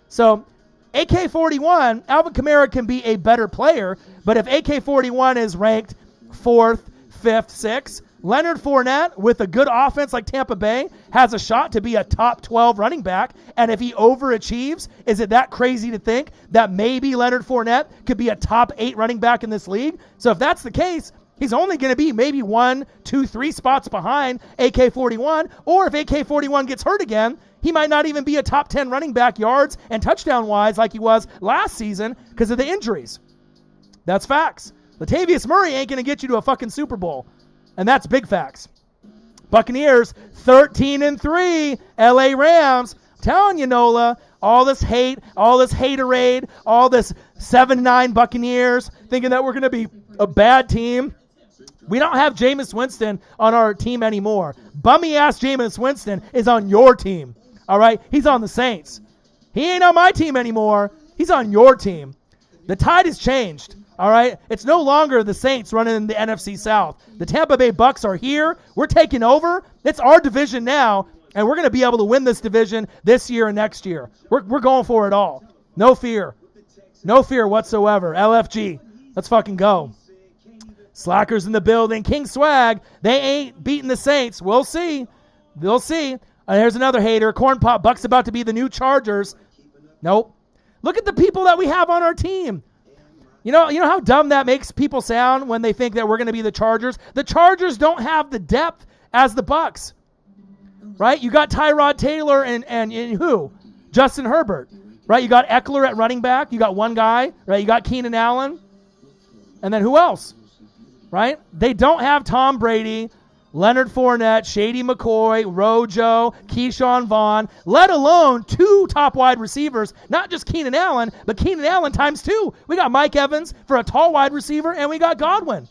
[SPEAKER 1] So AK-41, Alvin Kamara can be a better player, but if AK-41 is ranked 4th, 5th, 6th, Leonard Fournette, with a good offense like Tampa Bay, has a shot to be a top 12 running back. And if he overachieves, is it that crazy to think that maybe Leonard Fournette could be a top 8 running back in this league? So if that's the case, he's only going to be maybe 1, 2, 3 spots behind AK-41. Or if AK-41 gets hurt again, he might not even be a top 10 running back yards and touchdown-wise like he was last season because of the injuries. That's facts. Latavius Murray ain't going to get you to a fucking Super Bowl. And that's big facts. Buccaneers, 13-3. LA Rams. I'm telling you, Nola, all this hate, all this haterade, all this 7-9 Buccaneers, thinking that we're going to be a bad team. We don't have Jameis Winston on our team anymore. Bummy-ass Jameis Winston is on your team. All right? He's on the Saints. He ain't on my team anymore. He's on your team. The tide has changed. All right? It's no longer the Saints running in the NFC South. The Tampa Bay Bucs are here. We're taking over. It's our division now, and we're going to be able to win this division this year and next year. We're going for it all. No fear. No fear whatsoever. LFG. Let's fucking go. Slackers in the building. King Swag. They ain't beating the Saints. We'll see. We'll see. Here's another hater. Corn Pop. Bucks about to be the new Chargers. Nope. Look at the people that we have on our team. You know how dumb that makes people sound when they think that we're going to be the Chargers? The Chargers don't have the depth as the Bucs, right? You got Tyrod Taylor and who? Justin Herbert, right? You got Eckler at running back. You got one guy, right? You got Keenan Allen. And then who else, right? They don't have Tom Brady, Leonard Fournette, Shady McCoy, Rojo, Keyshawn Vaughn, let alone 2 top wide receivers, not just Keenan Allen, but Keenan Allen times 2. We got Mike Evans for a tall wide receiver, and we got Godwin.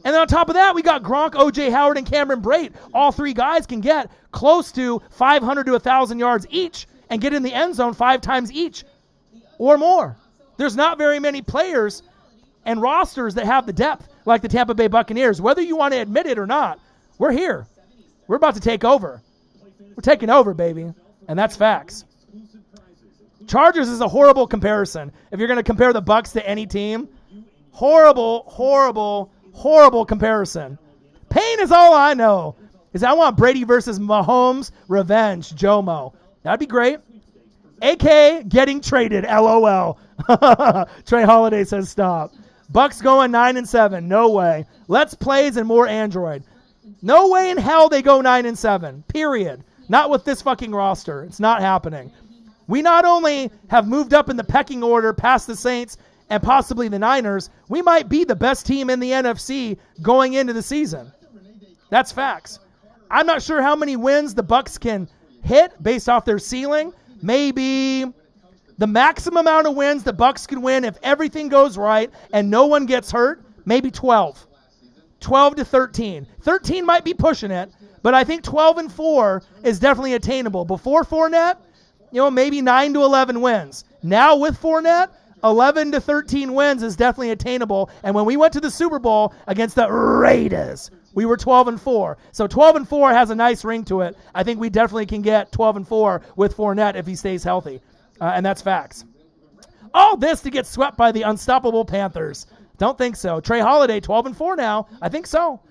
[SPEAKER 1] And then on top of that, we got Gronk, O.J. Howard, and Cameron Brate. All 3 guys can get close to 500 to 1,000 yards each and get in the end zone 5 times each or more. There's not very many players and rosters that have the depth like the Tampa Bay Buccaneers, whether you want to admit it or not. We're here. We're about to take over. We're taking over, baby. And that's facts. Chargers is a horrible comparison. If you're going to compare the Bucs to any team, horrible, horrible, horrible comparison. Pain is all I know. Is I want Brady versus Mahomes revenge, Jomo. That'd be great. AK getting traded, LOL. Trey Holiday says stop. Bucs going 9-7. No way. Let's plays and more Android. No way in hell they go 9-7. Period. Not with this fucking roster. It's not happening. We not only have moved up in the pecking order past the Saints and possibly the Niners, we might be the best team in the NFC going into the season. That's facts. I'm not sure how many wins the Bucs can hit based off their ceiling. Maybe the maximum amount of wins the Bucs can win if everything goes right and no one gets hurt, maybe 12. 12 to 13. 13 might be pushing it, but I think 12-4 is definitely attainable. Before Fournette, maybe 9 to 11 wins. Now with Fournette, 11 to 13 wins is definitely attainable. And when we went to the Super Bowl against the Raiders, we were 12-4. So 12-4 has a nice ring to it. I think we definitely can get 12-4 with Fournette if he stays healthy. And that's facts. All this to get swept by the unstoppable Panthers. Don't think so. Trey Holiday, 12-4 now. I think so.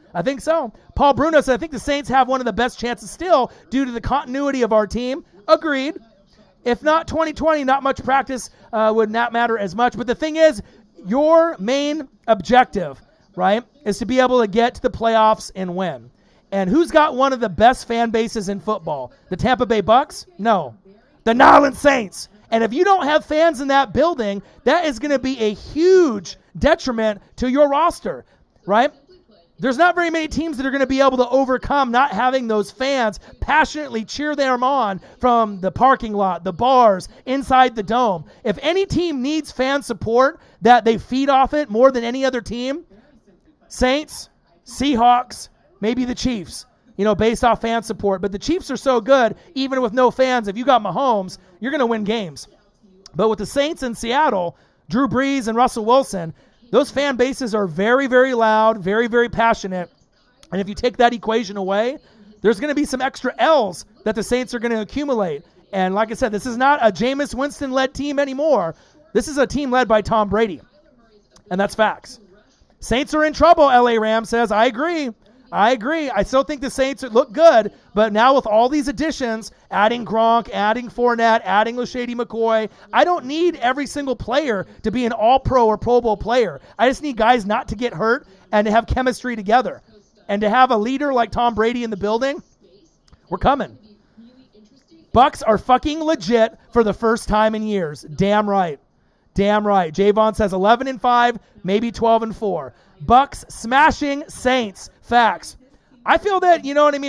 [SPEAKER 1] Paul Bruno said, I think the Saints have one of the best chances still due to the continuity of our team. Agreed. If not 2020, not much practice would not matter as much. But the thing is, your main objective, right, is to be able to get to the playoffs and win. And who's got one of the best fan bases in football? The Tampa Bay Bucs? No. The New Orleans Saints. And if you don't have fans in that building, that is going to be a huge detriment to your roster, right? There's not very many teams that are going to be able to overcome not having those fans passionately cheer them on from the parking lot, the bars, inside the dome. If any team needs fan support that they feed off it more than any other team, Saints, Seahawks, maybe the Chiefs, based off fan support. But the Chiefs are so good, even with no fans, if you got Mahomes, you're going to win games. But with the Saints in Seattle, Drew Brees and Russell Wilson, those fan bases are very, very loud, very, very passionate. And if you take that equation away, there's going to be some extra L's that the Saints are going to accumulate. And like I said, this is not a Jameis Winston-led team anymore. This is a team led by Tom Brady. And that's facts. Saints are in trouble, LA Rams says. I agree. I still think the Saints look good, but now with all these additions, adding Gronk, adding Fournette, adding LaShady McCoy, I don't need every single player to be an all-pro or Pro Bowl player. I just need guys not to get hurt and to have chemistry together. And to have a leader like Tom Brady in the building, we're coming. Bucs are fucking legit for the first time in years. Damn right. Javon says 11-5, maybe 12-4. Bucs smashing Saints. Facts. I feel that,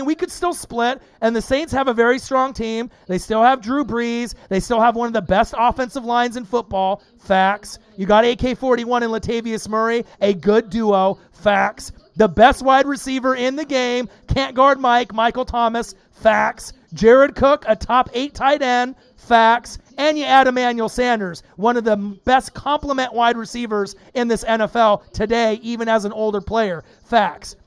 [SPEAKER 1] we could still split, and the Saints have a very strong team. They still have Drew Brees. They still have one of the best offensive lines in football. Facts. You got AK-41 and Latavius Murray, a good duo. Facts. The best wide receiver in the game. Can't guard Michael Thomas. Facts. Jared Cook, a top 8 tight end. Facts. And you add Emmanuel Sanders, one of the best complement wide receivers in this NFL today, even as an older player. Facts.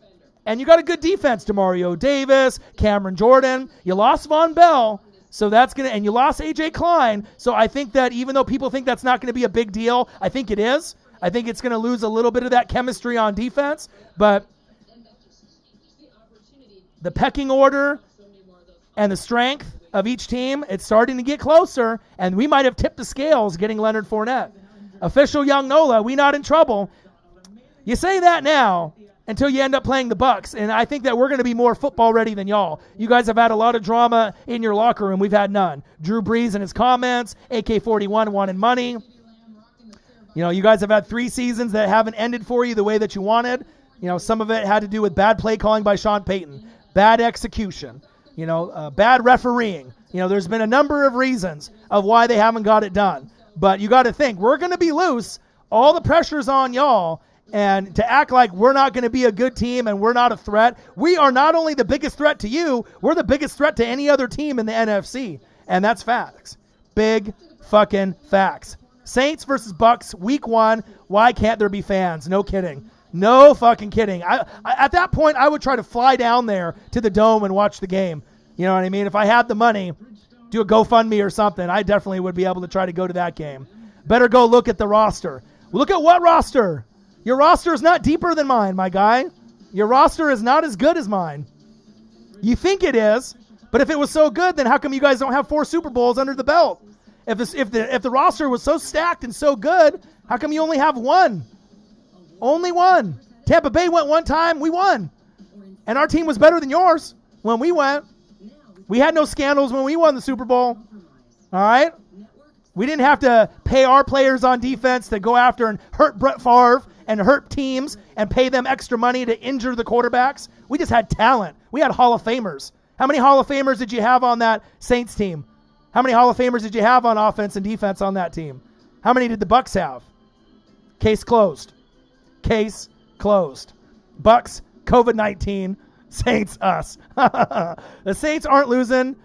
[SPEAKER 1] And you got a good defense, Demario Davis, Cameron Jordan. You lost Von Bell, so that's and you lost A.J. Klein. So I think that even though people think that's not going to be a big deal, I think it is. I think it's going to lose a little bit of that chemistry on defense. But the pecking order and the strength of each team, it's starting to get closer, and we might have tipped the scales getting Leonard Fournette. Official Young Nola, we not in trouble. You say that now until you end up playing the Bucs, and I think that we're going to be more football ready than y'all. You guys have had a lot of drama in your locker room. We've had none. Drew Brees and his comments, AK-41 wanting money. You guys have had 3 seasons that haven't ended for you the way that you wanted. Some of it had to do with bad play calling by Sean Payton, bad execution, bad refereeing. There's been a number of reasons of why they haven't got it done. But you got to think, we're going to be loose. All the pressure's on y'all. And to act like we're not going to be a good team and we're not a threat, we are not only the biggest threat to you, we're the biggest threat to any other team in the NFC. And that's facts. Big fucking facts. Saints versus Bucs, week 1. Why can't there be fans? No kidding. No fucking kidding. I at that point, I would try to fly down there to the dome and watch the game. You know what I mean? If I had the money, do a GoFundMe or something, I definitely would be able to try to go to that game. Better go look at the roster. Look at what roster? Your roster is not deeper than mine, my guy. Your roster is not as good as mine. You think it is, but if it was so good, then how come you guys don't have 4 Super Bowls under the belt? If the roster was so stacked and so good, how come you only have 1? Only 1. Tampa Bay went 1 time, we won. And our team was better than yours when we went. We had no scandals when we won the Super Bowl. All right? We didn't have to pay our players on defense to go after and hurt Brett Favre and hurt teams and pay them extra money to injure the quarterbacks. We just had talent. We had Hall of Famers. How many Hall of Famers did you have on that Saints team? How many Hall of Famers did you have on offense and defense on that team? How many did the Bucs have? Case closed. Case closed. Bucs, COVID-19. Saints, us. The Saints aren't losing,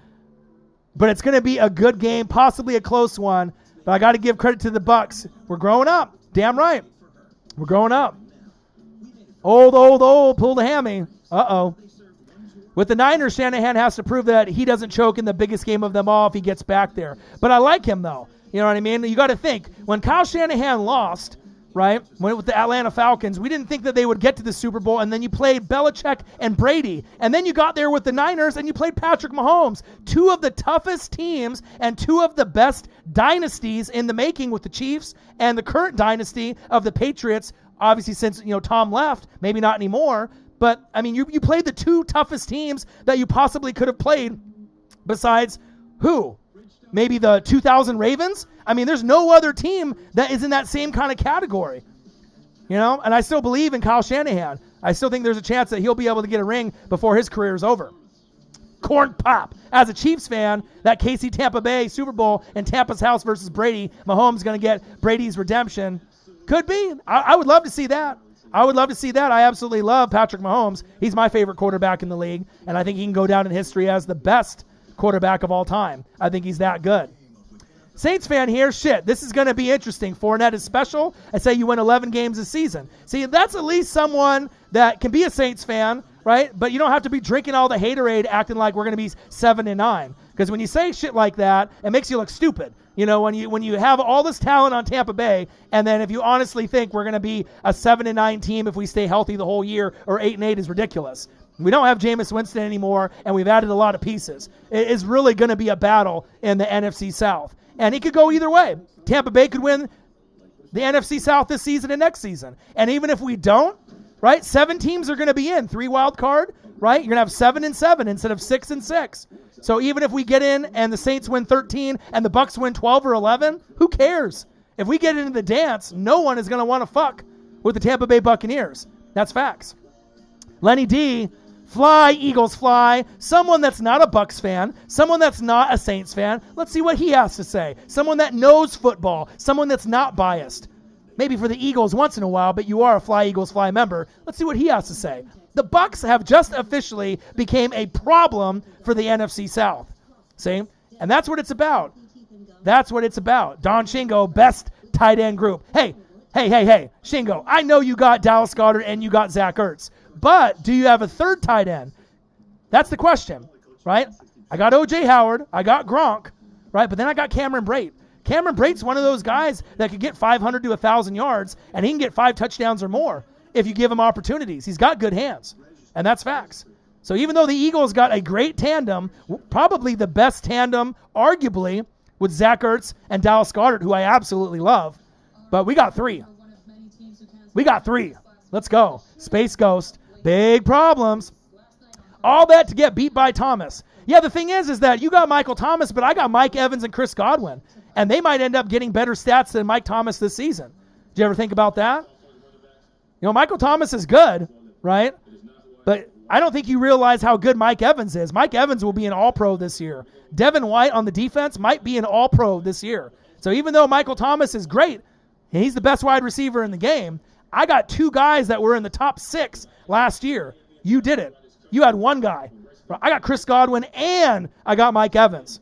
[SPEAKER 1] but it's going to be a good game, possibly a close one. But I got to give credit to the Bucs. We're growing up. Damn right. We're growing up. Old, pull the hammy. Uh-oh. With the Niners, Shanahan has to prove that he doesn't choke in the biggest game of them all if he gets back there. But I like him, though. You know what I mean? You got to think. When Kyle Shanahan lost, right? With the Atlanta Falcons, we didn't think that they would get to the Super Bowl, and then you played Belichick and Brady. And then you got there with the Niners, and you played Patrick Mahomes. Two of the toughest teams and two of the best dynasties in the making with the Chiefs and the current dynasty of the Patriots, obviously since, Tom left, maybe not anymore. But, I mean, you played the two toughest teams that you possibly could have played besides who? Maybe the 2000 Ravens? I mean, there's no other team that is in that same kind of category. And I still believe in Kyle Shanahan. I still think there's a chance that he'll be able to get a ring before his career is over. Corn pop. As a Chiefs fan, that KC Tampa Bay Super Bowl in Tampa's house versus Brady, Mahomes going to get Brady's redemption. Could be. I would love to see that. I absolutely love Patrick Mahomes. He's my favorite quarterback in the league, and I think he can go down in history as the best quarterback of all time. I think he's that good. Saints fan here, this is going to be interesting. Fournette is special. I say you win 11 games this season. See, that's at least someone that can be a Saints fan, right? But you don't have to be drinking all the haterade acting like we're going to be 7-9. Because when you say shit like that, it makes you look stupid. When you have all this talent on Tampa Bay, and then if you honestly think we're going to be a 7-9 team if we stay healthy the whole year, or 8-8 is ridiculous. We don't have Jameis Winston anymore, and we've added a lot of pieces. It is really going to be a battle in the NFC South. And it could go either way. Tampa Bay could win the NFC South this season and next season. And even if we don't, right, 7 teams are going to be in. 3 wild card, right? You're going to have 7-7 instead of 6-6. So even if we get in and the Saints win 13 and the Bucs win 12 or 11, who cares? If we get into the dance, no one is going to want to fuck with the Tampa Bay Buccaneers. That's facts. Lenny D, fly, Eagles fly. Someone that's not a Bucs fan, someone that's not a Saints fan. Let's see what he has to say. Someone that knows football, someone that's not biased. Maybe for the Eagles once in a while, but you are a Fly Eagles Fly member. Let's see what he has to say. The Bucs have just officially became a problem for the NFC South. See? And that's what it's about. That's what it's about. Don Shingo, best tight end group. Hey, Shingo, I know you got Dallas Goedert and you got Zach Ertz, but do you have a third tight end? That's the question, right? I got O.J. Howard. I got Gronk, right? But then I got Cameron Brate. Cameron Brate's one of those guys that could get 500 to 1,000 yards, and he can get 5 touchdowns or more if you give him opportunities. He's got good hands, and that's facts. So even though the Eagles got a great tandem, probably the best tandem, arguably, with Zach Ertz and Dallas Goedert, who I absolutely love, but we got 3. Let's go. Space Ghost. Big problems. All that to get beat by Thomas. Yeah, the thing is that you got Michael Thomas, but I got Mike Evans and Chris Godwin, and they might end up getting better stats than Mike Thomas this season. Did you ever think about that? Michael Thomas is good, right? But I don't think you realize how good Mike Evans is. Mike Evans will be an all-pro this year. Devin White on the defense might be an all-pro this year. So even though Michael Thomas is great, and he's the best wide receiver in the game, I got 2 guys that were in the top 6 last year. You did it. You had 1 guy. I got Chris Godwin and I got Mike Evans.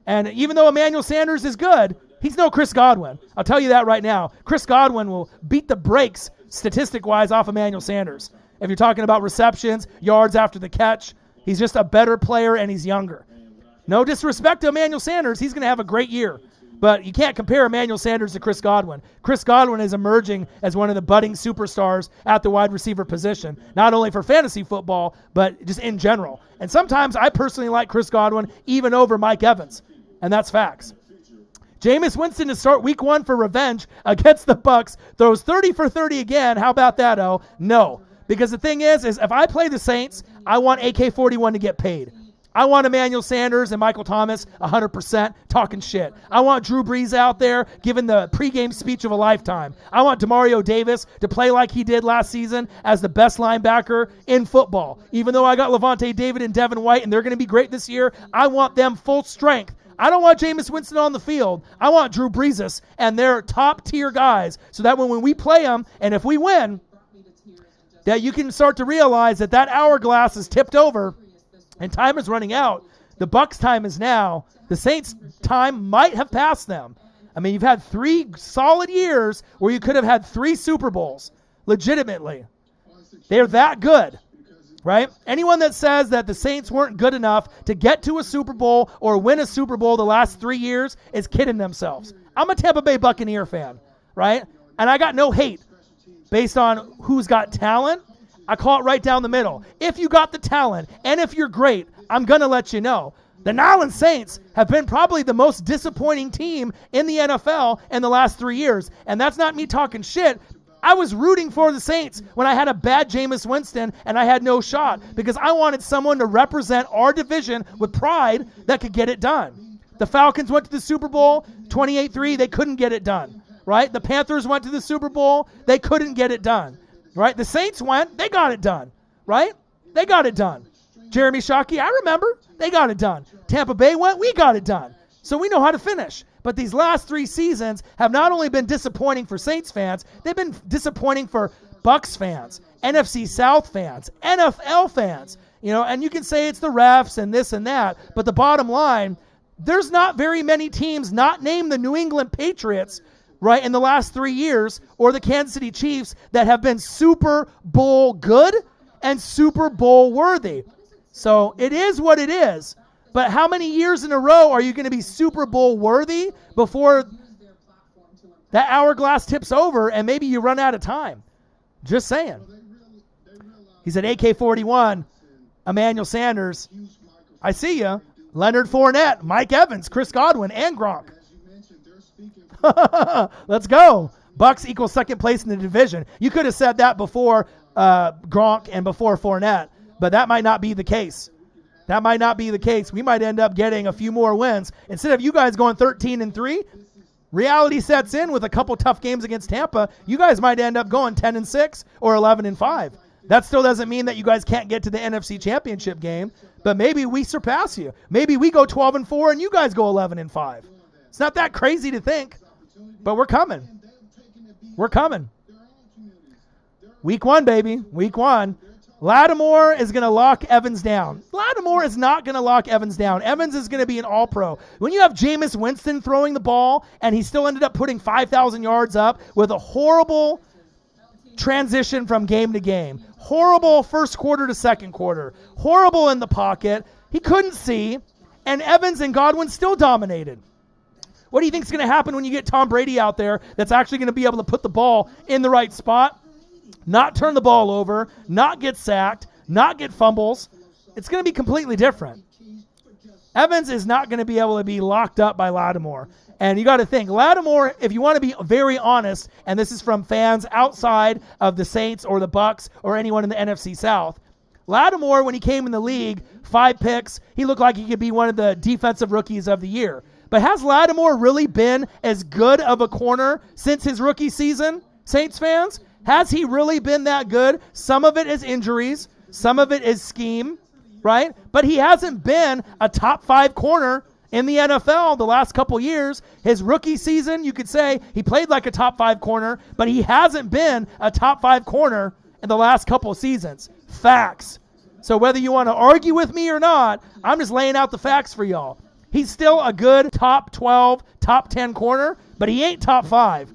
[SPEAKER 1] And even though Emmanuel Sanders is good, he's no Chris Godwin. I'll tell you that right now. Chris Godwin will beat the brakes statistic-wise off Emmanuel Sanders. If you're talking about receptions, yards after the catch, he's just a better player and he's younger. No disrespect to Emmanuel Sanders. He's going to have a great year. But you can't compare Emmanuel Sanders to Chris Godwin. Chris Godwin is emerging as one of the budding superstars at the wide receiver position, not only for fantasy football, but just in general. And sometimes I personally like Chris Godwin even over Mike Evans, and that's facts. Jameis Winston to start week 1 for revenge against the Bucs, throws 30 for 30 again. How about that, O? No. Because the thing is if I play the Saints, I want AK-41 to get paid. I want Emmanuel Sanders and Michael Thomas 100% talking shit. I want Drew Brees out there giving the pregame speech of a lifetime. I want Demario Davis to play like he did last season as the best linebacker in football. Even though I got Levante David and Devin White and they're going to be great this year, I want them full strength. I don't want Jameis Winston on the field. I want Drew Brees and their top-tier guys so that when we play them and if we win, that you can start to realize that hourglass is tipped over and time is running out. The Bucs' time is now. The Saints' time might have passed them. I mean, you've had 3 solid years where you could have had 3 Super Bowls, legitimately. They're that good, right? Anyone that says that the Saints weren't good enough to get to a Super Bowl or win a Super Bowl the last 3 years is kidding themselves. I'm a Tampa Bay Buccaneer fan, right? And I got no hate based on who's got talent. I call it right down the middle. If you got the talent and if you're great, I'm going to let you know. The New Orleans Saints have been probably the most disappointing team in the NFL in the last 3 years. And that's not me talking shit. I was rooting for the Saints when I had a bad Jameis Winston and I had no shot because I wanted someone to represent our division with pride that could get it done. The Falcons went to the Super Bowl 28-3. They couldn't get it done, right? The Panthers went to the Super Bowl. They couldn't get it done, right? The Saints went. They got it done, right? They got it done. Jeremy Shockey, I remember. They got it done. Tampa Bay went. We got it done. So we know how to finish. But these last 3 seasons have not only been disappointing for Saints fans, they've been disappointing for Bucs fans, NFC South fans, NFL fans. You know, and you can say it's the refs and this and that, but the bottom line, there's not very many teams not named the New England Patriots, right, in the last 3 years, or the Kansas City Chiefs that have been Super Bowl good and Super Bowl worthy. So it is what it is. But how many years in a row are you going to be Super Bowl worthy before that hourglass tips over and maybe you run out of time? Just saying. He said AK-41, Emmanuel Sanders. I see you. Leonard Fournette, Mike Evans, Chris Godwin, and Gronk. Let's go. Bucs equals second place in the division. You could have said that before Gronk and before Fournette, but that might not be the case. That might not be the case. We might end up getting a few more wins. Instead of you guys going 13-3, reality sets in with a couple tough games against Tampa. You guys might end up going 10-6 or 11-5. That still doesn't mean that you guys can't get to the NFC Championship game, but maybe we surpass you. Maybe we go 12-4 and you guys go 11-5. It's not that crazy to think, but we're coming. We're coming. Week 1, baby. Week 1. Lattimore is going to lock Evans down. Lattimore is not going to lock Evans down. Evans is going to be an all-pro. When you have Jameis Winston throwing the ball and he still ended up putting 5,000 yards up with a horrible transition from game to game, horrible first quarter to second quarter, horrible in the pocket, he couldn't see, and Evans and Godwin still dominated. What do you think is going to happen when you get Tom Brady out there that's actually going to be able to put the ball in the right spot? Not turn the ball over, not get sacked, not get fumbles. It's going to be completely different. Evans is not going to be able to be locked up by Lattimore. And you got to think, Lattimore, if you want to be very honest, and this is from fans outside of the Saints or the Bucs or anyone in the NFC South, Lattimore, when he came in the league, 5 picks, he looked like he could be one of the defensive rookies of the year. But has Lattimore really been as good of a corner since his rookie season, Saints fans? Has he really been that good? Some of it is injuries. Some of it is scheme, right? But he hasn't been a top 5 corner in the NFL the last couple years. His rookie season, you could say he played like a top 5 corner, but he hasn't been a top 5 corner in the last couple seasons. Facts. So whether you want to argue with me or not, I'm just laying out the facts for y'all. He's still a good top 12, top 10 corner, but he ain't top 5.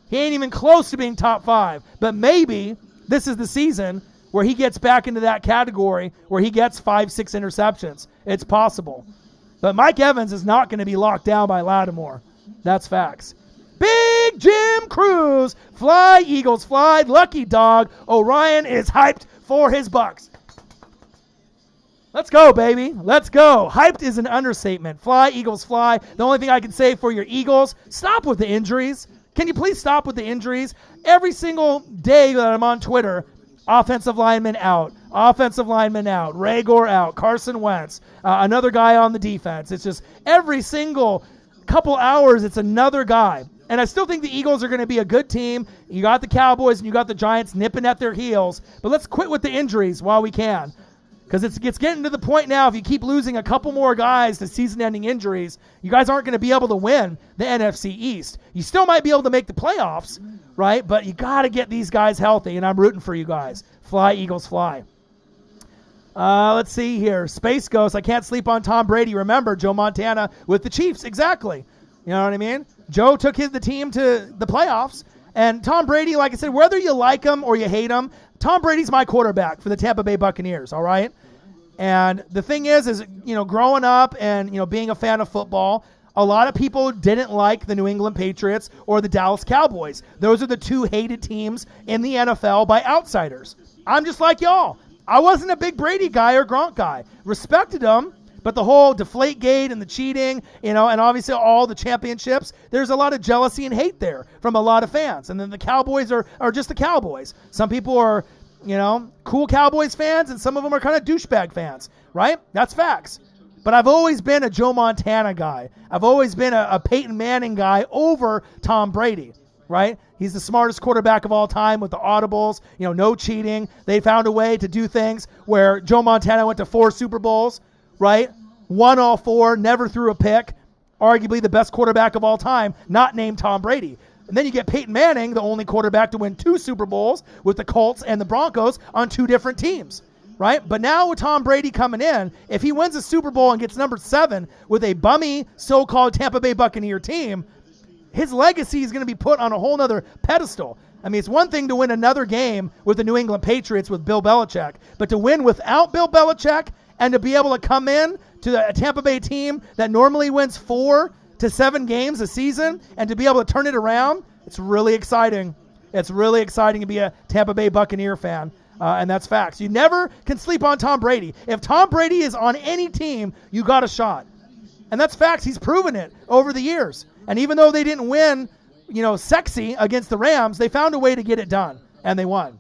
[SPEAKER 1] He ain't even close to being top 5. But maybe this is the season where he gets back into that category where he gets 5-6 interceptions. It's possible. But Mike Evans is not going to be locked down by Lattimore. That's facts. Big Jim Cruz. Fly, Eagles, fly. Lucky dog. Orion is hyped for his Bucs. Let's go, baby. Let's go. Hyped is an understatement. Fly, Eagles, fly. The only thing I can say for your Eagles, stop with the injuries. Can you please stop with the injuries? Every single day that I'm on Twitter, offensive lineman out, Raygor out, Carson Wentz, another guy on the defense. It's just every single couple hours, it's another guy. And I still think the Eagles are going to be a good team. You got the Cowboys and you got the Giants nipping at their heels. But let's quit with the injuries while we can. Because it's getting to the point now, if you keep losing a couple more guys to season-ending injuries, you guys aren't going to be able to win the NFC East. You still might be able to make the playoffs, right? But you got to get these guys healthy, and I'm rooting for you guys. Fly, Eagles, fly. Let's see here. Space Ghost, I can't sleep on Tom Brady. Remember, Joe Montana with the Chiefs. Exactly. You know what I mean? Joe took the team to the playoffs. And Tom Brady, like I said, whether you like him or you hate him, Tom Brady's my quarterback for the Tampa Bay Buccaneers, all right? And the thing is, growing up and, being a fan of football, a lot of people didn't like the New England Patriots or the Dallas Cowboys. Those are the two hated teams in the NFL by outsiders. I'm just like y'all. I wasn't a big Brady guy or Gronk guy. Respected them, but the whole Deflategate and the cheating, and obviously all the championships, there's a lot of jealousy and hate there from a lot of fans. And then the Cowboys are just the Cowboys. Some people are, cool Cowboys fans, and some of them are kind of douchebag fans, right? That's facts. But I've always been a Joe Montana guy. I've always been a Peyton Manning guy over Tom Brady, right? He's the smartest quarterback of all time with the audibles, no cheating. They found a way to do things where Joe Montana went to 4 Super Bowls, right? Won all 4, never threw a pick. Arguably the best quarterback of all time, not named Tom Brady. And then you get Peyton Manning, the only quarterback to win 2 Super Bowls with the Colts and the Broncos on 2 different teams. Right? But now with Tom Brady coming in, if he wins a Super Bowl and gets number 7 with a bummy so-called Tampa Bay Buccaneer team, his legacy is going to be put on a whole nother pedestal. I mean, it's one thing to win another game with the New England Patriots with Bill Belichick, but to win without Bill Belichick and to be able to come in to a Tampa Bay team that normally wins 4 to 7 games a season and to be able to turn it around, it's really exciting. It's really exciting to be a Tampa Bay Buccaneer fan. And that's facts. You never can sleep on Tom Brady. If Tom Brady is on any team, you got a shot. And that's facts. He's proven it over the years. And even though they didn't win, sexy against the Rams, they found a way to get it done. And they won.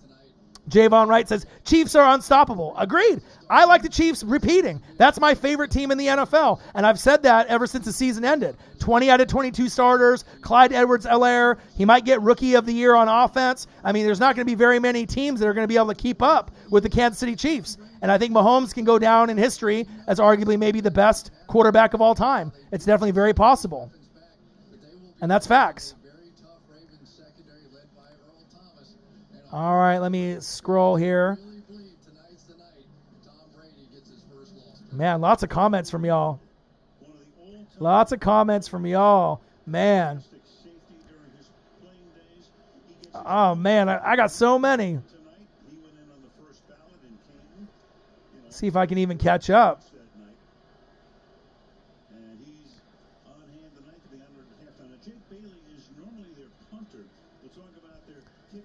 [SPEAKER 1] Javon Wright says, Chiefs are unstoppable. Agreed. I like the Chiefs repeating. That's my favorite team in the NFL. And I've said that ever since the season ended. 20 out of 22 starters. Clyde Edwards-Helaire. He might get Rookie of the Year on offense. I mean, there's not going to be very many teams that are going to be able to keep up with the Kansas City Chiefs. And I think Mahomes can go down in history as arguably maybe the best quarterback of all time. It's definitely very possible. And that's facts. All right, let me scroll here. Man, lots of comments from y'all. Lots of comments from y'all. Man. Oh, man, I got so many. See if I can even catch up.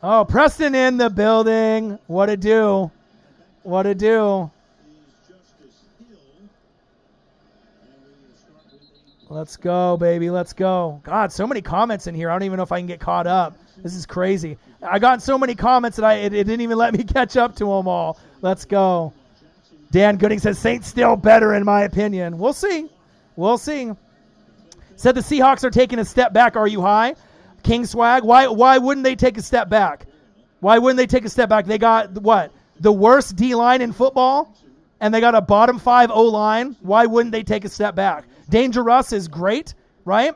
[SPEAKER 1] Oh, Preston in the building. What a do. What a do. Let's go, baby. Let's go. God, so many comments in here. I don't even know if I can get caught up. This is crazy. I got so many comments that it didn't even let me catch up to them all. Let's go. Dan Gooding says, Saints still better in my opinion. We'll see. We'll see. Said the Seahawks are taking a step back. Are you high? King Swag, why wouldn't they take a step back? Why wouldn't they take a step back? They got, what, the worst D-line in football, and they got a bottom 5 O-line. Why wouldn't they take a step back? Danger Russ is great, right?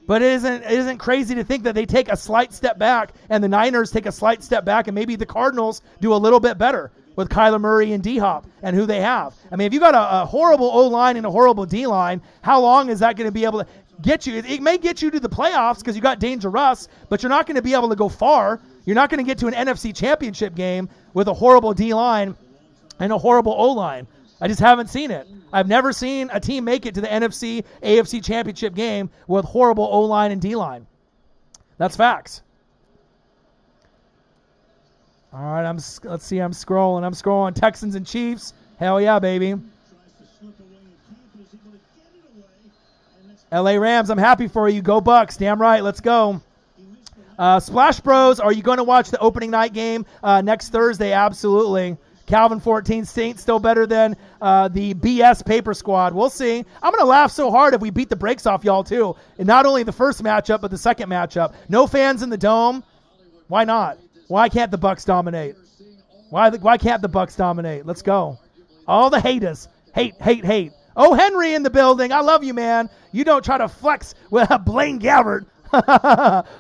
[SPEAKER 1] But it isn't crazy to think that they take a slight step back, and the Niners take a slight step back, and maybe the Cardinals do a little bit better with Kyler Murray and D-Hop and who they have. I mean, if you got a horrible O-line and a horrible D-line, how long is that going to be able to get you? It may get you to the playoffs because you got Danger Russ, but you're not going to be able to go far. You're not going to get to an NFC championship game with a horrible D-line and a horrible O-line. I just haven't seen it. I've never seen a team make it to the NFC, AFC championship game with horrible O-line and D-line. That's facts. All right, let's see. I'm scrolling. Texans and Chiefs. Hell yeah, baby. LA Rams, I'm happy for you. Go Bucs. Damn right. Let's go. Splash Bros, are you going to watch the opening night game next Thursday? Absolutely. Calvin 14, Saints still better than the BS Paper Squad. We'll see. I'm going to laugh so hard if we beat the brakes off y'all too. And not only the first matchup, but the second matchup. No fans in the Dome. Why not? Why can't the Bucs dominate? Why can't the Bucs dominate? Let's go. All the haters. Hate. Oh, Henry in the building. I love you, man. You don't try to flex with Blaine Gabbert.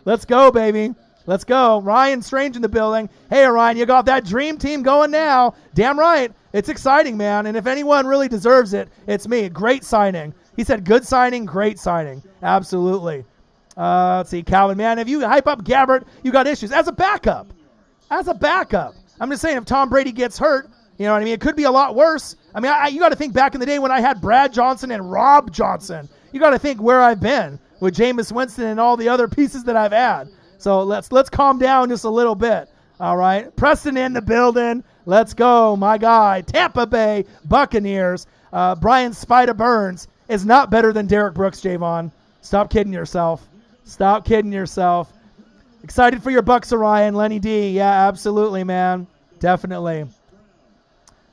[SPEAKER 1] Let's go, baby. Let's go. Ryan Strange in the building. Hey, Ryan, you got that dream team going now. Damn right. It's exciting, man. And if anyone really deserves it, it's me. Great signing. He said good signing, great signing. Absolutely. Let's see. Calvin, man, if you hype up Gabbert, you got issues. As a backup. I'm just saying if Tom Brady gets hurt, you know what I mean? It could be a lot worse. I mean, you got to think back in the day when I had Brad Johnson and Rob Johnson. You got to think where I've been with Jameis Winston and all the other pieces that I've had. So let's calm down just a little bit. All right. Preston in the building. Let's go, my guy. Tampa Bay Buccaneers. Brian Spider Burns is not better than Derek Brooks, Javon. Stop kidding yourself. Stop kidding yourself. Excited for your Bucs, Orion. Lenny D. Yeah, absolutely, man. Definitely.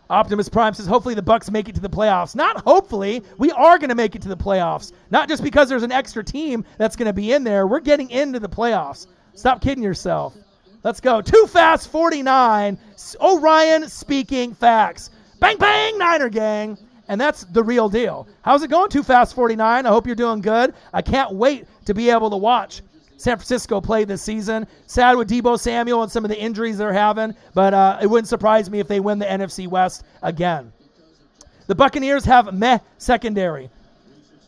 [SPEAKER 1] Optimus Prime says, hopefully the Bucs make it to the playoffs. Not hopefully. We are going to make it to the playoffs. Not just because there's an extra team that's going to be in there. We're getting into the playoffs. Stop kidding yourself. Let's go. Too Fast 49. Orion speaking facts. Bang, bang, Niner gang. And that's the real deal. How's it going, Too Fast 49? I hope you're doing good. I can't wait to be able to watch San Francisco play this season. Sad with Deebo Samuel and some of the injuries they're having, but it wouldn't surprise me if they win the NFC West again. The Buccaneers have meh secondary,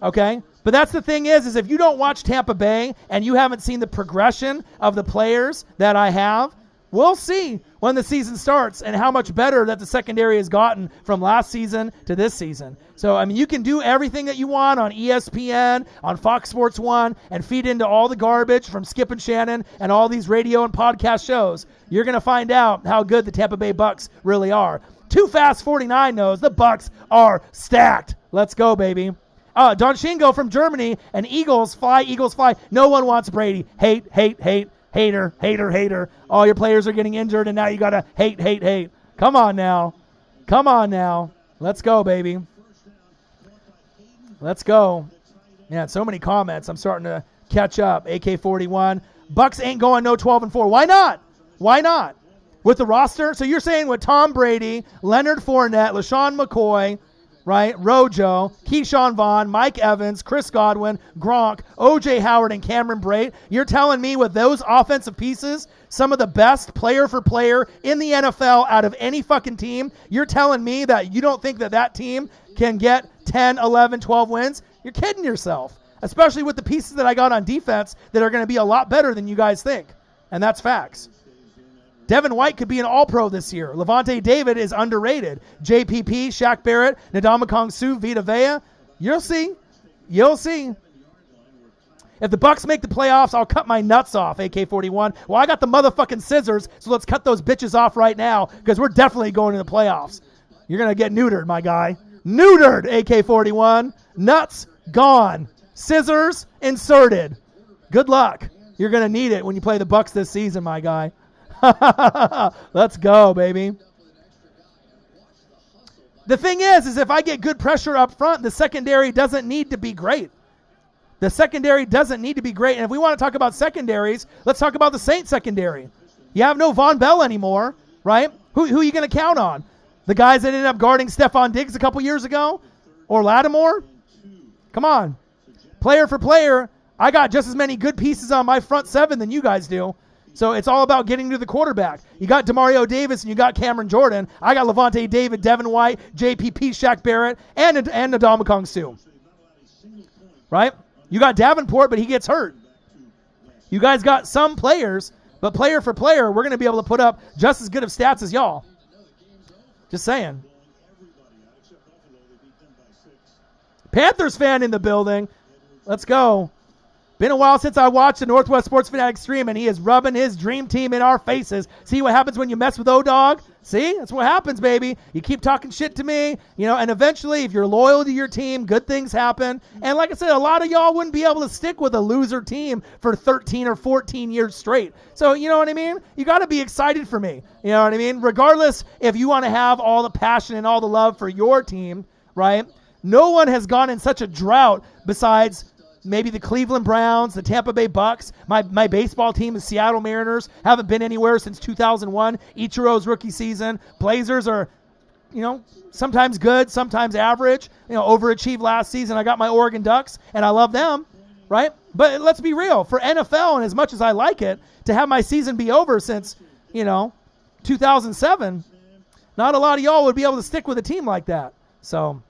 [SPEAKER 1] okay? But that's the thing is if you don't watch Tampa Bay and you haven't seen the progression of the players that I have, we'll see when the season starts and how much better that the secondary has gotten from last season to this season. So, I mean, you can do everything that you want on ESPN, on Fox Sports 1, and feed into all the garbage from Skip and Shannon and all these radio and podcast shows. You're going to find out how good the Tampa Bay Bucs really are. Too Fast 49 knows the Bucs are stacked. Let's go, baby. Don Shingo from Germany and Eagles fly, Eagles fly. No one wants Brady. Hate, hate, hate. Hater, hater, hater. All your players are getting injured, and now you got to hate, hate, hate. Come on now. Come on now. Let's go, baby. Let's go. Man, so many comments. I'm starting to catch up. AK-41. Bucs ain't going no 12-4. Why not? Why not? With the roster? So you're saying with Tom Brady, Leonard Fournette, LaShawn McCoy, right? Rojo, Keyshawn Vaughn, Mike Evans, Chris Godwin, Gronk, O.J. Howard, and Cameron Brate. You're telling me with those offensive pieces, some of the best player for player in the NFL out of any fucking team, you're telling me that you don't think that that team can get 10, 11, 12 wins? You're kidding yourself, especially with the pieces that I got on defense that are going to be a lot better than you guys think. And that's facts. Devin White could be an all-pro this year. Levante David is underrated. JPP, Shaq Barrett, Ndamukong Suh, Vita Vea. You'll see. You'll see. If the Bucs make the playoffs, I'll cut my nuts off, AK-41. Well, I got the motherfucking scissors, so let's cut those bitches off right now because we're definitely going to the playoffs. You're going to get neutered, my guy. Neutered, AK-41. Nuts gone. Scissors inserted. Good luck. You're going to need it when you play the Bucs this season, my guy. Let's go, baby. The thing is if I get good pressure up front, the secondary doesn't need to be great. The secondary doesn't need to be great. And if we want to talk about secondaries, let's talk about the Saints secondary. You have no Von Bell anymore, right? Who are you going to count on? The guys that ended up guarding Stephon Diggs a couple years ago? Or Lattimore? Come on. Player for player, I got just as many good pieces on my front seven than you guys do. So it's all about getting to the quarterback. You got DeMario Davis and you got Cameron Jordan. I got Levante David, Devin White, JPP, Shaq Barrett, and Ndamukong Suh. Right? You got Davenport, but he gets hurt. You guys got some players, but player for player, we're going to be able to put up just as good of stats as y'all. Just saying. Panthers fan in the building. Let's go. Been a while since I watched the Northwest Sports Fanatic stream, and he is rubbing his dream team in our faces. See what happens when you mess with O-Dog? See? That's what happens, baby. You keep talking shit to me, and eventually, if you're loyal to your team, good things happen. And like I said, a lot of y'all wouldn't be able to stick with a loser team for 13 or 14 years straight. So, you know what I mean? You got to be excited for me. You know what I mean? Regardless if you want to have all the passion and all the love for your team, right? No one has gone in such a drought besides maybe the Cleveland Browns, the Tampa Bay Bucs. My baseball team, the Seattle Mariners, haven't been anywhere since 2001. Ichiro's rookie season. Blazers are, sometimes good, sometimes average. Overachieved last season. I got my Oregon Ducks, and I love them, right? But let's be real. For NFL, and as much as I like it, to have my season be over since, 2007, not a lot of y'all would be able to stick with a team like that. So,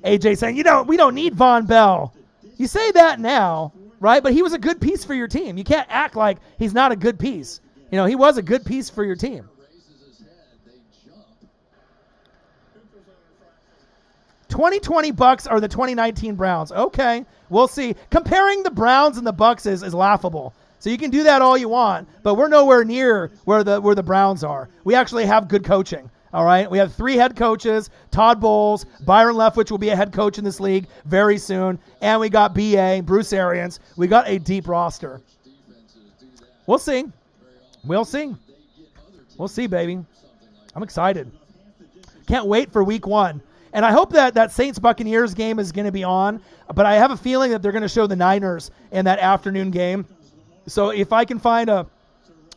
[SPEAKER 1] AJ saying, we don't need Von Bell. You say that now, right? But he was a good piece for your team. You can't act like he's not a good piece. He was a good piece for your team. 2020 Bucs are the 2019 Browns. Okay, we'll see. Comparing the Browns and the Bucs is laughable. So you can do that all you want, but we're nowhere near where the Browns are. We actually have good coaching. All right, we have 3 head coaches, Todd Bowles, Byron Leftwich will be a head coach in this league very soon, and we got BA, Bruce Arians. We got a deep roster. We'll see. We'll see. We'll see, baby. I'm excited. Can't wait for week 1. And I hope that Saints-Buccaneers game is going to be on, but I have a feeling that they're going to show the Niners in that afternoon game. So if I can find a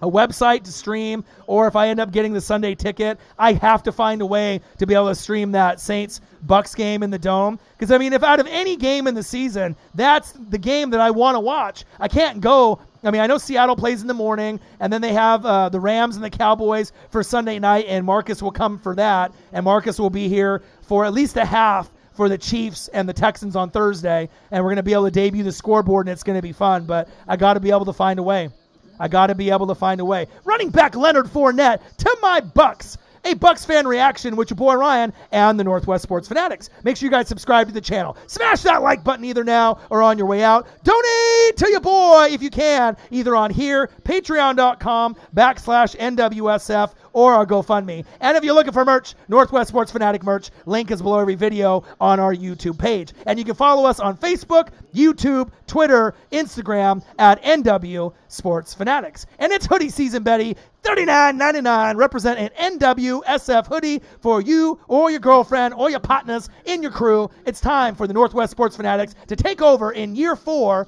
[SPEAKER 1] website to stream, or if I end up getting the Sunday ticket, I have to find a way to be able to stream that Saints-Bucs game in the Dome. Because, I mean, if out of any game in the season, that's the game that I want to watch. I can't go. I mean, I know Seattle plays in the morning, and then they have the Rams and the Cowboys for Sunday night, and Marcus will come for that, and Marcus will be here for at least a half for the Chiefs and the Texans on Thursday, and we're going to be able to debut the scoreboard, and it's going to be fun, but I got to be able to find a way. Running back Leonard Fournette to my Bucs. A Bucs fan reaction with your boy Ryan and the Northwest Sports Fanatics. Make sure you guys subscribe to the channel. Smash that like button either now or on your way out. Donate to your boy if you can, either on here, patreon.com/NWSF, or our GoFundMe. And if you're looking for merch, Northwest Sports Fanatic merch, link is below every video on our YouTube page. And you can follow us on Facebook, YouTube, Twitter, Instagram at NW Sports Fanatics. And it's hoodie season, Betty. $39.99. Represent an NWSF hoodie for you or your girlfriend or your partners in your crew. It's time for the Northwest Sports Fanatics to take over in year 4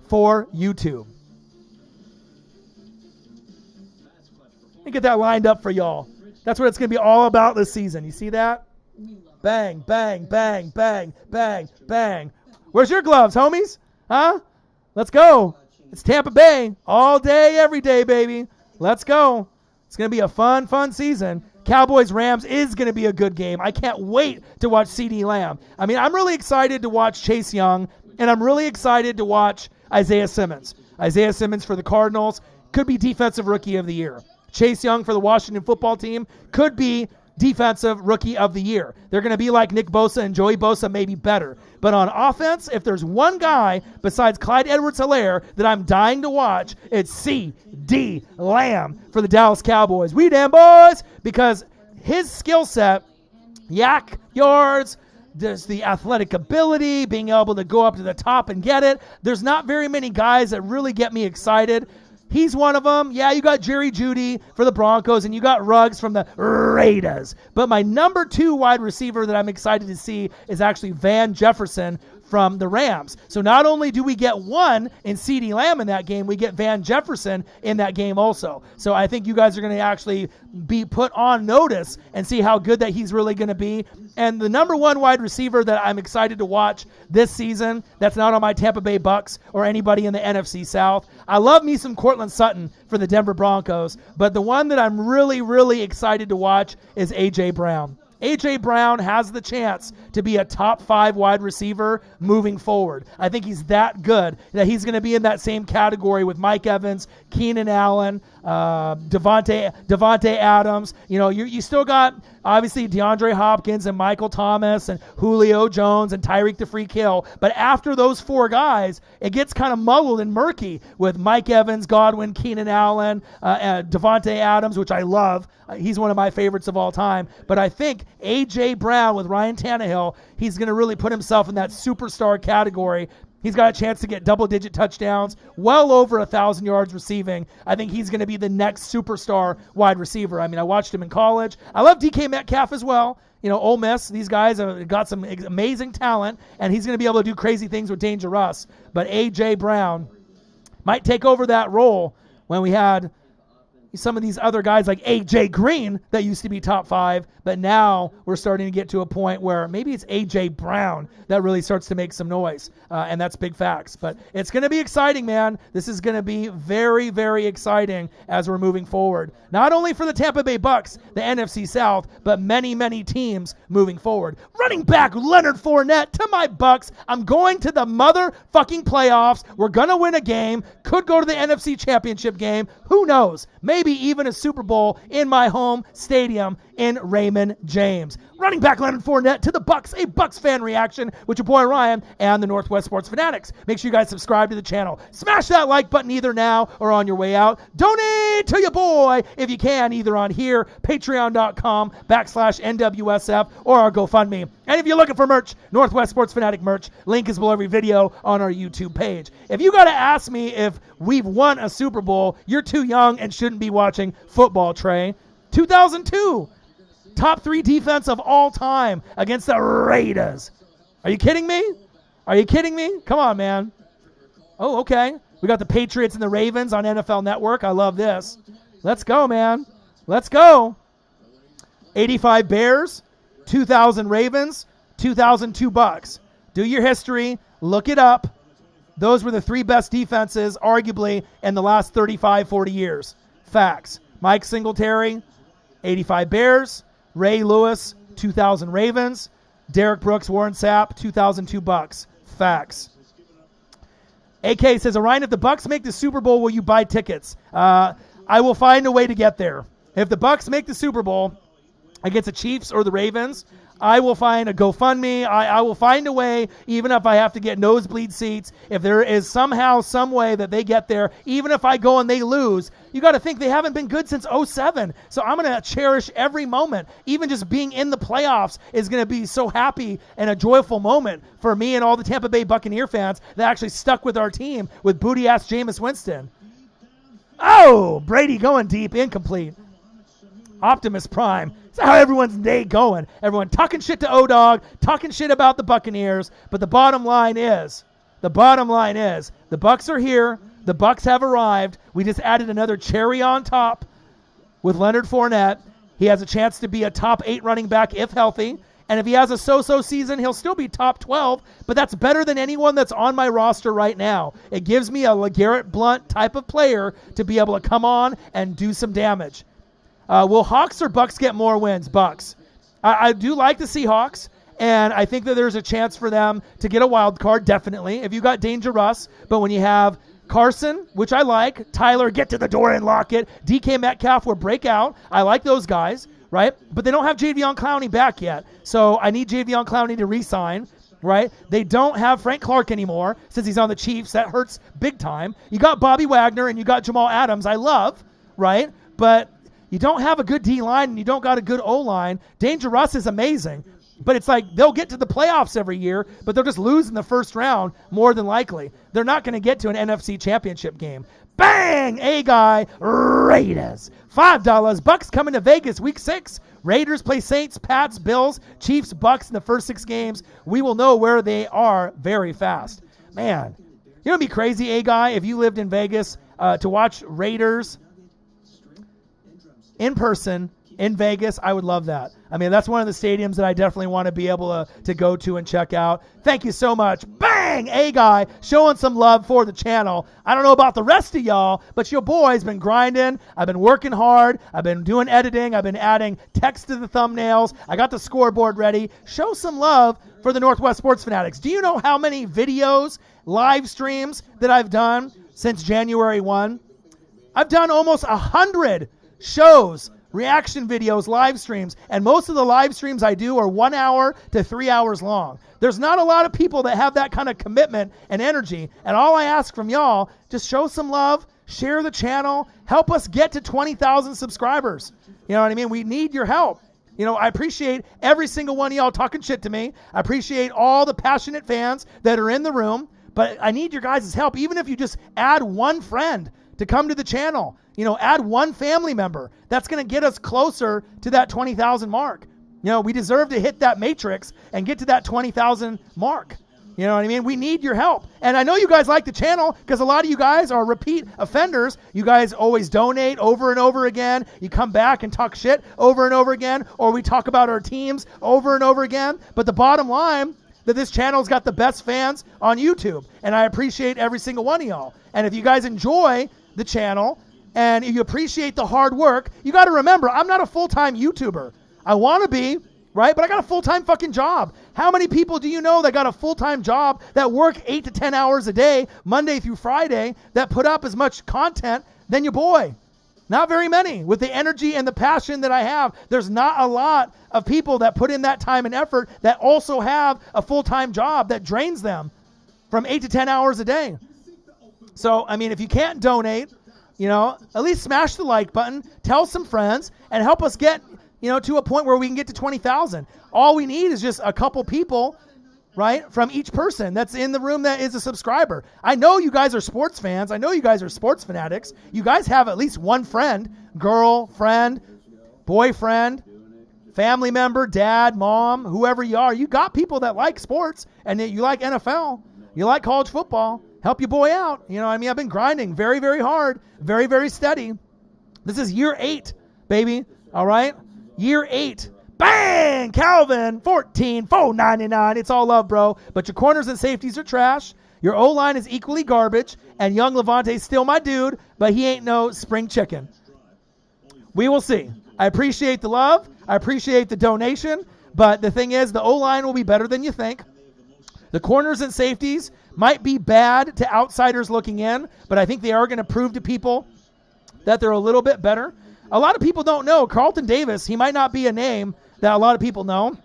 [SPEAKER 1] for YouTube. Let me get that lined up for y'all. That's what it's going to be all about this season. You see that? Bang, bang, bang, bang, bang, bang. Where's your gloves, homies? Huh? Let's go. It's Tampa Bay all day, every day, baby. Let's go. It's going to be a fun season. Cowboys-Rams is going to be a good game. I can't wait to watch CeeDee Lamb. I mean, I'm really excited to watch Chase Young, and I'm really excited to watch Isaiah Simmons. Isaiah Simmons for the Cardinals could be Defensive Rookie of the Year. Chase Young for the Washington football team could be Defensive Rookie of the Year. They're going to be like Nick Bosa and Joey Bosa, maybe better. But on offense, if there's one guy besides Clyde Edwards-Helaire that I'm dying to watch, it's CeeDee Lamb for the Dallas Cowboys. We damn boys! Because his skill set, yak yards, there's the athletic ability, being able to go up to the top and get it. There's not very many guys that really get me excited. He's one of them. Yeah, you got Jerry Jeudy for the Broncos, and you got Ruggs from the Raiders. But my number 2 wide receiver that I'm excited to see is actually Van Jefferson from the Rams. So not only do we get one in CeeDee Lamb in that game, we get Van Jefferson in that game also. So I think you guys are going to actually be put on notice and see how good that he's really going to be. And the number 1 wide receiver that I'm excited to watch this season, that's not on my Tampa Bay Bucs or anybody in the NFC South. I love me some Cortland Sutton for the Denver Broncos, but the one that I'm really excited to watch is A.J. Brown. A.J. Brown has the chance to be a top 5 wide receiver moving forward. I think he's that good that he's going to be in that same category with Mike Evans, Keenan Allen, Devontae Adams. You know, you still got obviously DeAndre Hopkins and Michael Thomas and Julio Jones and Tyreek the Freak Hill. But after those 4 guys, it gets kind of muddled and murky with Mike Evans, Godwin, Keenan Allen, Devontae Adams, which I love. He's one of my favorites of all time. But I think A.J. Brown with Ryan Tannehill, he's going to really put himself in that superstar category. He's got a chance to get double-digit touchdowns, well over 1,000 yards receiving. I think he's going to be the next superstar wide receiver. I mean, I watched him in college. I love DK Metcalf as well. You know, Ole Miss, these guys have got some amazing talent, and he's going to be able to do crazy things with Danger Russ. But A.J. Brown might take over that role when we had some of these other guys like A.J. Green that used to be top 5, but now we're starting to get to a point where maybe it's A.J. Brown that really starts to make some noise, and that's big facts. But it's going to be exciting, man. This is going to be very exciting as we're moving forward. Not only for the Tampa Bay Bucs, the NFC South, but many teams moving forward. Running back Leonard Fournette to my Bucs. I'm going to the motherfucking playoffs. We're going to win a game. Could go to the NFC Championship game. Who knows? Maybe even a Super Bowl in my home stadium in Raymond James. running back Leonard Fournette to the Bucs, a Bucs fan reaction with your boy Ryan and the Northwest Sports Fanatics. Make sure you guys subscribe to the channel. Smash that like button either now or on your way out. Donate to your boy if you can, either on here, patreon.com/NWSF, or our GoFundMe. And if you're looking for merch, Northwest Sports Fanatic merch, link is below every video on our YouTube page. If you got to ask me if we've won a Super Bowl, you're too young and shouldn't be watching football, Trey. 2002. Top 3 defense of all time against the Raiders. Are you kidding me? Are you kidding me? Come on, man. Oh, okay. We got the Patriots and the Ravens on NFL Network. I love this. Let's go, man. Let's go. 85 Bears, 2000 Ravens, 2002 Bucs. Do your history. Look it up. Those were the 3 best defenses, arguably, in the last 35, 40 years. Facts. Mike Singletary, 85 Bears. Ray Lewis, 2000 Ravens. Derek Brooks, Warren Sapp, 2002 Bucs. Facts. AK says, Orion, if the Bucs make the Super Bowl, will you buy tickets? I will find a way to get there. If the Bucs make the Super Bowl against the Chiefs or the Ravens, I will find a GoFundMe. I will find a way, even if I have to get nosebleed seats. If there is somehow, some way that they get there, even if I go and they lose, you got to think they haven't been good since 2007. So I'm going to cherish every moment. Even just being in the playoffs is going to be so happy and a joyful moment for me and all the Tampa Bay Buccaneer fans that actually stuck with our team with booty-ass Jameis Winston. Oh, Brady going deep, incomplete. Optimus Prime. That's how everyone's day going. Everyone talking shit to O-Dog, talking shit about the Buccaneers, but the bottom line is, the Bucs are here. The Bucs have arrived. We just added another cherry on top with Leonard Fournette. He has a chance to be a top 8 running back if healthy. And if he has a so-so season, he'll still be top 12, but that's better than anyone that's on my roster right now. It gives me a LeGarrette Blount type of player to be able to come on and do some damage. Will Hawks or Bucs get more wins? Bucs. I do like the Seahawks, and I think that there's a chance for them to get a wild card, definitely. If you got Danger Russ, but when you have Carson, which I like, Tyler, get to the door and lock it, DK Metcalf will break out. I like those guys, right? But they don't have Jadeveon Clowney back yet, so I need Jadeveon Clowney to re-sign, right? They don't have Frank Clark anymore since he's on the Chiefs. That hurts big time. You got Bobby Wagner and you got Jamal Adams, I love, right? But you don't have a good D-line and you don't got a good O-line. Danger Russ is amazing, but it's like they'll get to the playoffs every year, but they'll just lose in the first round more than likely. They're not going to get to an NFC championship game. Bang! A-guy, Raiders. $5. Bucs coming to Vegas week 6. Raiders play Saints, Pats, Bills, Chiefs, Bucs in the first 6 games. We will know where they are very fast. Man, you know what would be crazy, A-guy, if you lived in Vegas to watch Raiders in person in Vegas? I would love that. I mean, that's one of the stadiums that I definitely want to be able to go to and check out. Thank you so much. Bang! A-guy showing some love for the channel. I don't know about the rest of y'all, but your boy's been grinding. I've been working hard. I've been doing editing. I've been adding text to the thumbnails. I got the scoreboard ready. Show some love for the Northwest Sports Fanatics. Do you know how many videos, live streams that I've done since January 1? I've done almost 100 shows, reaction videos, live streams, and most of the live streams I do are 1 hour to 3 hours long. There's not a lot of people that have that kind of commitment and energy, and all I ask from y'all, just show some love, share the channel, help us get to 20,000 subscribers. You know what I mean? We need your help. You know, I appreciate every single one of y'all talking shit to me. I appreciate all the passionate fans that are in the room, but I need your guys' help, even if you just add one friend to come to the channel. You know, add one family member. That's going to get us closer to that 20,000 mark. You know, we deserve to hit that matrix and get to that 20,000 mark. You know what I mean? We need your help. And I know you guys like the channel because a lot of you guys are repeat offenders. You guys always donate over and over again. You come back and talk shit over and over again, or we talk about our teams over and over again. But the bottom line, that this channel's got the best fans on YouTube. And I appreciate every single one of y'all. And if you guys enjoy the channel, and if you appreciate the hard work, you got to remember, I'm not a full-time YouTuber. I want to be, right? But I got a full-time fucking job. How many people do you know that got a full-time job that work 8 to 10 hours a day, Monday through Friday, that put up as much content than your boy? Not very many. With the energy and the passion that I have, there's not a lot of people that put in that time and effort that also have a full-time job that drains them from 8 to 10 hours a day. So, I mean, if you can't donate, at least smash the like button, tell some friends, and help us get, to a point where we can get to 20,000. All we need is just a couple people, right, from each person that's in the room that is a subscriber. I know you guys are sports fans. I know you guys are sports fanatics. You guys have at least one friend, girl, friend, boyfriend, family member, dad, mom, whoever you are. You got people that like sports and that you like NFL. You like college football. Help your boy out. I've been grinding very, very hard, very, very steady. This is year 8, baby. All right? Year 8. Bang! Calvin, 14, $4.99. It's all love, bro. But your corners and safeties are trash. Your O-line is equally garbage. And young Levante's still my dude, but he ain't no spring chicken. We will see. I appreciate the love. I appreciate the donation. But the thing is, the O-line will be better than you think. The corners and safeties might be bad to outsiders looking in, but I think they are going to prove to people that they're a little bit better. A lot of people don't know Carlton Davis. He might not be a name that a lot of people know.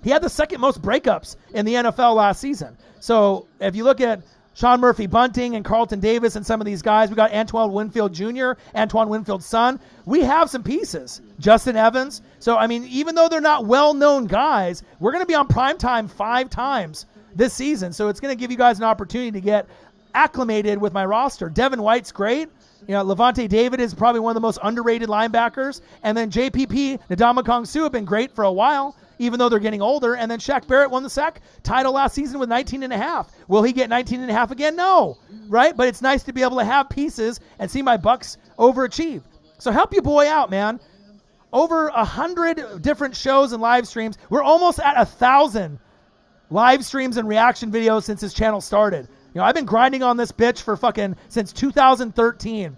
[SPEAKER 1] He had the second most breakups in the NFL last season. So if you look at Sean Murphy Bunting and Carlton Davis and some of these guys, we got Antoine Winfield Jr., Antoine Winfield's son. We have some pieces. Justin Evans. So, I mean, even though they're not well-known guys, we're going to be on primetime 5 times this season. So it's going to give you guys an opportunity to get acclimated with my roster. Devin White's great. Levante David is probably one of the most underrated linebackers. And then JPP, Ndamukong Suh have been great for a while, even though they're getting older. And then Shaq Barrett won the sack title last season with 19.5. Will he get 19.5 again? No, right? But it's nice to be able to have pieces and see my Bucs overachieve. So help your boy out, man. Over 100 different shows and live streams. We're almost at 1,000 live streams and reaction videos since this channel started. I've been grinding on this bitch for since 2013.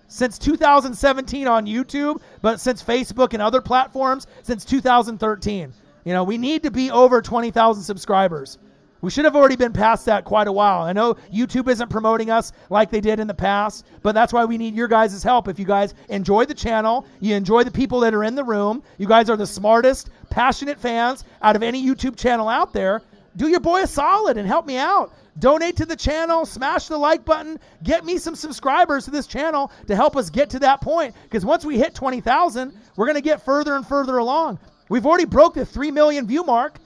[SPEAKER 1] Since 2017 on YouTube, but since Facebook and other platforms, since 2013. We need to be over 20,000 subscribers. We should have already been past that quite a while. I know YouTube isn't promoting us like they did in the past, but that's why we need your guys' help. If you guys enjoy the channel, you enjoy the people that are in the room, you guys are the smartest, passionate fans out of any YouTube channel out there, do your boy a solid and help me out. Donate to the channel, smash the like button, get me some subscribers to this channel to help us get to that point. Because once we hit 20,000, we're going to get further and further along. We've already broke the 3 million view mark,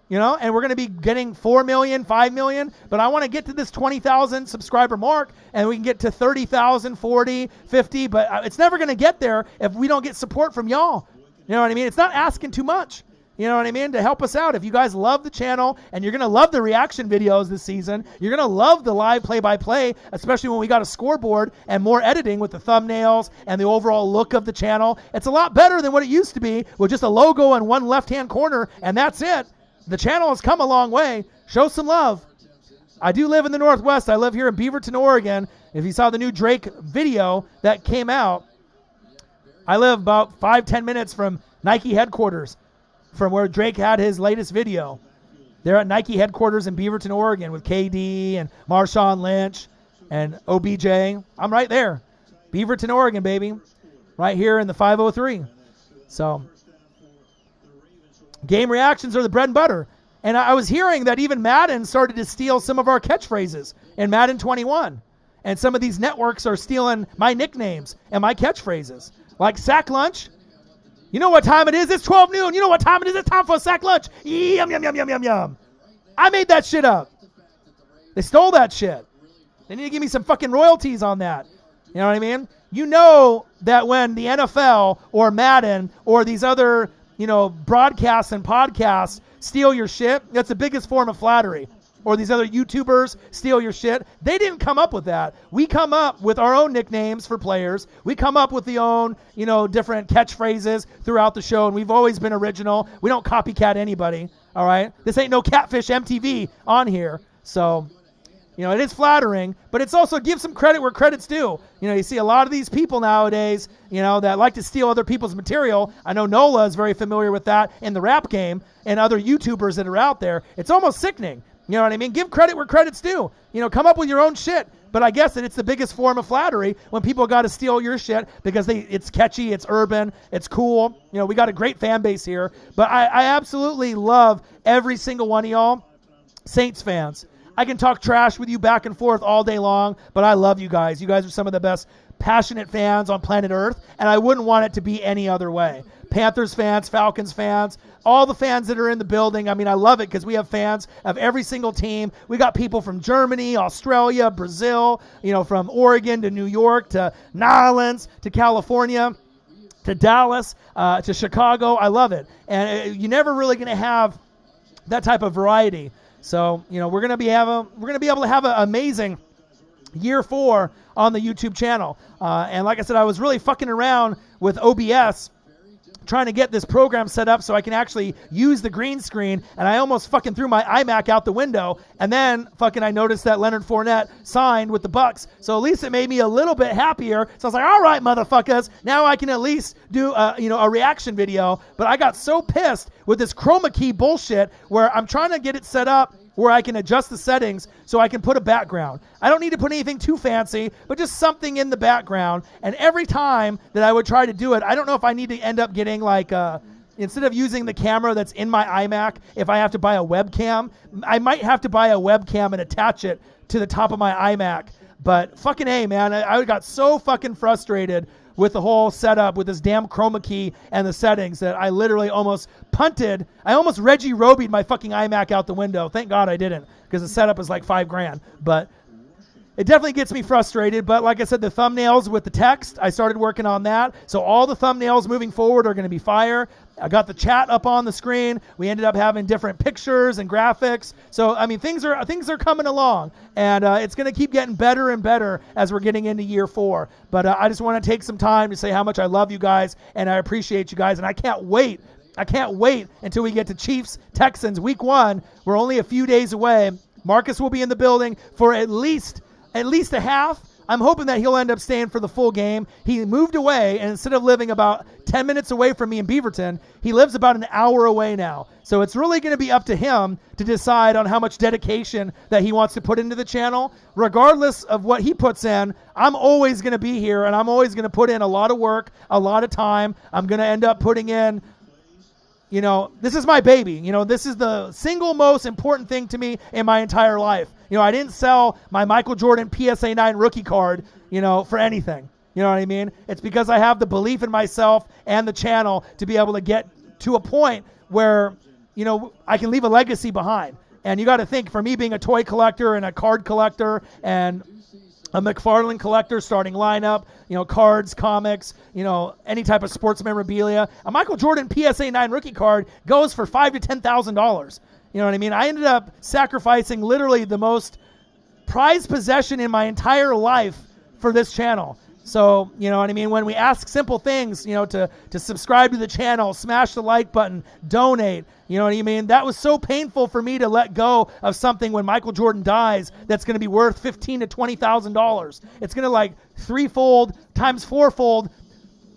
[SPEAKER 1] and we're going to be getting 4 million, 5 million. But I want to get to this 20,000 subscriber mark, and we can get to 30,000, 40, 50. But it's never going to get there if we don't get support from y'all. You know what I mean? It's not asking too much. You know what I mean? To help us out. If you guys love the channel and you're going to love the reaction videos this season, you're going to love the live play-by-play, especially when we got a scoreboard and more editing with the thumbnails and the overall look of the channel. It's a lot better than what it used to be with just a logo in one left-hand corner, and that's it. The channel has come a long way. Show some love. I do live in the Northwest. I live here in Beaverton, Oregon. If you saw the new Drake video that came out, I live about 5-10 minutes from Nike headquarters, from where Drake had his latest video. They're at Nike headquarters in Beaverton, Oregon with KD and Marshawn Lynch and OBJ. I'm right there. Beaverton, Oregon, baby. Right here in the 503. So, game reactions are the bread and butter. And I was hearing that even Madden started to steal some of our catchphrases in Madden 21. And some of these networks are stealing my nicknames and my catchphrases. Like Sack Lunch. You know what time it is? It's 12 noon. You know what time it is? It's time for a sack lunch. Yum, yum, yum, yum, yum, yum. I made that shit up. They stole that shit. They need to give me some fucking royalties on that. You know what I mean? You know that when the NFL or Madden or these other, broadcasts and podcasts steal your shit, that's the biggest form of flattery. Or these other YouTubers steal your shit. They didn't come up with that. We come up with our own nicknames for players. We come up with the own, different catchphrases throughout the show, and we've always been original. We don't copycat anybody, all right? This ain't no Catfish MTV on here. So, it is flattering, but it's also give some credit where credit's due. You see a lot of these people nowadays, that like to steal other people's material. I know Nola is very familiar with that in the rap game and other YouTubers that are out there. It's almost sickening. You know what I mean? Give credit where credit's due. Come up with your own shit, but I guess that it's the biggest form of flattery when people got to steal your shit because it's catchy, it's urban, it's cool. You know, we got a great fan base here. But I absolutely love every single one of y'all. Saints fans, I can talk trash with you back and forth all day long, but I love you guys. You guys are some of the best passionate fans on planet Earth, and I wouldn't want it to be any other way. Panthers fans, Falcons fans, all the fans that are in the building. I mean, I love it because we have fans of every single team. We got people from Germany, Australia, Brazil, you know, from Oregon to New York to New Orleans to California to Dallas to Chicago. I love it. And you're never really going to have that type of variety. So, you know, we're going to be able to have an amazing year 4 on the YouTube channel. And like I said, I was really fucking around with OBS trying to get this program set up so I can actually use the green screen, and I almost fucking threw my iMac out the window, and then fucking I noticed that Leonard Fournette signed with the Bucs, so at least it made me a little bit happier. So I was like, all right, motherfuckers, now I can at least do a reaction video. But I got so pissed with this chroma key bullshit where I'm trying to get it set up where I can adjust the settings so I can put a background. I don't need to put anything too fancy, but just something in the background. And every time that I would try to do it, I don't know if I need to end up getting like, instead of using the camera that's in my iMac, if I have to buy a webcam, I might have to buy a webcam and attach it to the top of my iMac. But fucking A, man, I got so fucking frustrated with the whole setup with this damn chroma key and the settings that I literally almost punted. I almost Reggie Robied my fucking iMac out the window. Thank God I didn't, because the setup is like $5,000. But it definitely gets me frustrated. But like I said, the thumbnails with the text, I started working on that. So all the thumbnails moving forward are going to be fire. I got the chat up on the screen. We ended up having different pictures and graphics. So, I mean, things are coming along. And it's going to keep getting better and better as we're getting into year 4. But I just want to take some time to say how much I love you guys and I appreciate you guys. And I can't wait until we get to Chiefs Texans week 1. We're only a few days away. Marcus will be in the building for at least a half. I'm hoping that he'll end up staying for the full game. He moved away, and instead of living about 10 minutes away from me in Beaverton, he lives about an hour away now. So it's really going to be up to him to decide on how much dedication that he wants to put into the channel. Regardless of what he puts in, I'm always going to be here, and I'm always going to put in a lot of work, a lot of time. I'm going to end up putting in, you know, this is my baby. You know, this is the single most important thing to me in my entire life. You know, I didn't sell my Michael Jordan PSA 9 rookie card, you know, for anything. You know what I mean? It's because I have the belief in myself and the channel to be able to get to a point where, you know, I can leave a legacy behind. And you got to think, for me being a toy collector and a card collector and a McFarlane collector, starting lineup, you know, cards, comics, you know, any type of sports memorabilia, a Michael Jordan PSA 9 rookie card goes for $5,000 to $10,000. You know what I mean? I ended up sacrificing literally the most prized possession in my entire life for this channel. So, you know what I mean? When we ask simple things, you know, to subscribe to the channel, smash the like button, donate, you know what I mean? That was so painful for me to let go of something when Michael Jordan dies that's going to be worth $15,000 to $20,000. It's going to like threefold times fourfold,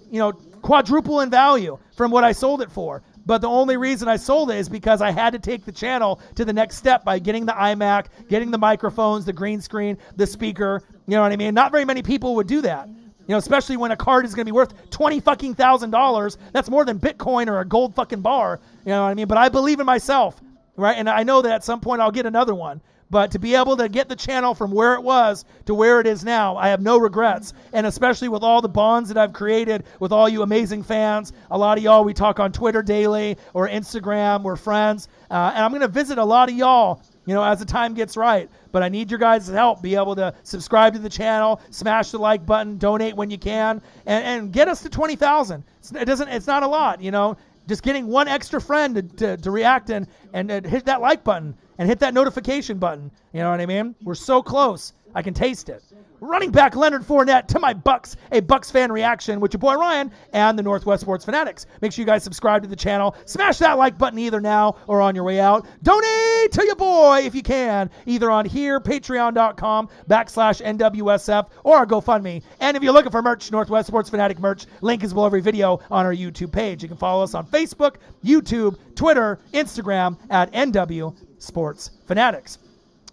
[SPEAKER 1] you know, quadruple in value from what I sold it for. But the only reason I sold it is because I had to take the channel to the next step by getting the iMac, getting the microphones, the green screen, the speaker. You know what I mean? Not very many people would do that. You know, especially when a card is going to be worth $20,000. That's more than Bitcoin or a gold fucking bar. You know what I mean? But I believe in myself, right? And I know that at some point I'll get another one. But to be able to get the channel from where it was to where it is now, I have no regrets. And especially with all the bonds that I've created with all you amazing fans. A lot of y'all, we talk on Twitter daily or Instagram. We're friends. And I'm going to visit a lot of y'all, you know, as the time gets right. But I need your guys' help. Be able to subscribe to the channel, smash the like button, donate when you can, and get us to 20,000. It's not a lot, you know. Just getting one extra friend to react and hit that like button and hit that notification button. You know what I mean? We're so close. I can taste it. Running back Leonard Fournette to my Bucs, a Bucs fan reaction with your boy Ryan and the Northwest Sports Fanatics. Make sure you guys subscribe to the channel. Smash that like button either now or on your way out. Donate to your boy if you can, either on here, patreon.com/NWSF, or our GoFundMe. And if you're looking for merch, Northwest Sports Fanatic merch, link is below every video on our YouTube page. You can follow us on Facebook, YouTube, Twitter, Instagram at NW Sports Fanatics.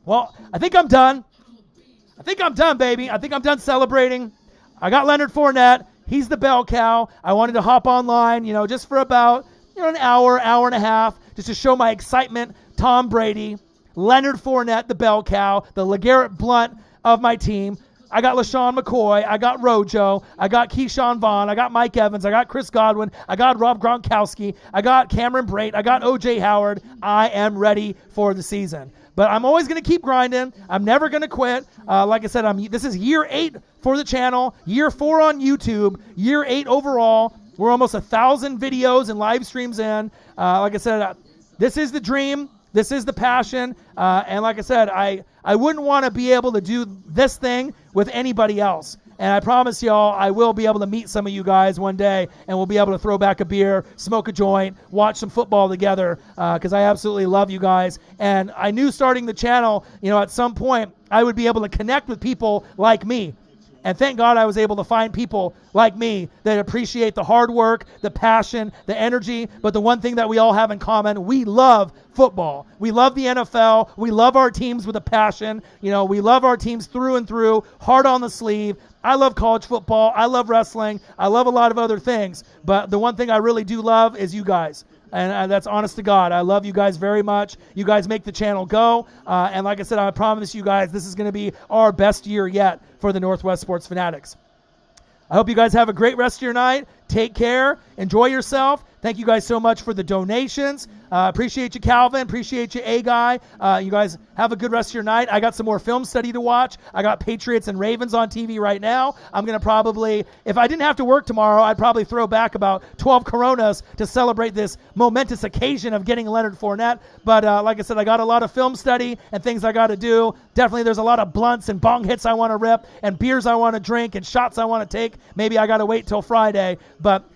[SPEAKER 1] Well, I think I'm done. I think I'm done, baby. I think I'm done celebrating. I got Leonard Fournette. He's the bell cow. I wanted to hop online, just for about, an hour and a half, just to show my excitement. Tom Brady, Leonard Fournette, the bell cow, the LeGarrette Blount of my team. I got LaShawn McCoy. I got Rojo. I got Keyshawn Vaughn. I got Mike Evans. I got Chris Godwin. I got Rob Gronkowski. I got Cameron Brate. I got O.J. Howard. I am ready for the season. But I'm always going to keep grinding. I'm never going to quit. Like I said, this is year 8 for the channel, year 4 on YouTube, year 8 overall. We're almost 1,000 videos and live streams in. Like I said, this is the dream. This is the passion. And like I said, I wouldn't want to be able to do this thing with anybody else. And I promise y'all, I will be able to meet some of you guys one day, and we'll be able to throw back a beer, smoke a joint, watch some football together, because I absolutely love you guys. And I knew starting the channel, at some point, I would be able to connect with people like me. And thank God I was able to find people like me that appreciate the hard work, the passion, the energy. But the one thing that we all have in common, we love football. We love the NFL. We love our teams with a passion. We love our teams through and through, hard on the sleeve. I love college football. I love wrestling. I love a lot of other things. But the one thing I really do love is you guys. And that's honest to God. I love you guys very much. You guys make the channel go. And like I said, I promise you guys, this is going to be our best year yet for the Northwest Sports Fanatics. I hope you guys have a great rest of your night. Take care. Enjoy yourself. Thank you guys so much for the donations. Appreciate you, Calvin. Appreciate you, A-Guy. You guys have a good rest of your night. I got some more film study to watch. I got Patriots and Ravens on TV right now. I'm going to probably, if I didn't have to work tomorrow, I'd probably throw back about 12 Coronas to celebrate this momentous occasion of getting Leonard Fournette. But like I said, I got a lot of film study and things I got to do. Definitely there's a lot of blunts and bong hits I want to rip and beers I want to drink and shots I want to take. Maybe I got to wait till Friday. But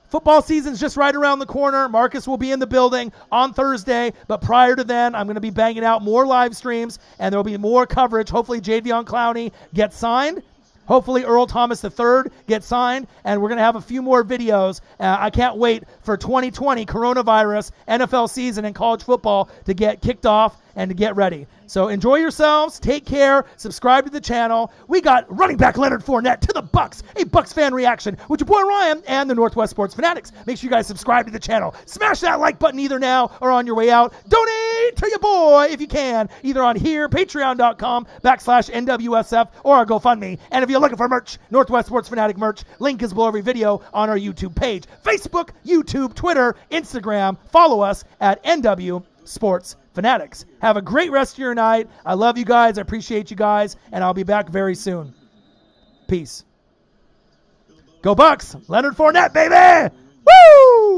[SPEAKER 1] football season's just right around the corner. Marcus will be in the building on Thursday, but prior to then, I'm going to be banging out more live streams, and there will be more coverage. Hopefully, Jadeveon Clowney gets signed. Hopefully, Earl Thomas III gets signed, and we're going to have a few more videos. I can't wait for 2020 coronavirus NFL season and college football to get kicked off and to get ready. So enjoy yourselves. Take care. Subscribe to the channel. We got running back Leonard Fournette to the Bucs, a Bucs fan reaction with your boy Ryan and the Northwest Sports Fanatics. Make sure you guys subscribe to the channel. Smash that like button either now or on your way out. Donate to your boy if you can, either on here, patreon.com/NWSF, or our GoFundMe. And if you're looking for merch, Northwest Sports Fanatic merch, link is below every video on our YouTube page. Facebook, YouTube, Twitter, Instagram. Follow us at NW Sports Fanatics. Have a great rest of your night. I love you guys. I appreciate you guys. And I'll be back very soon. Peace. Go Bucs. Leonard Fournette, baby!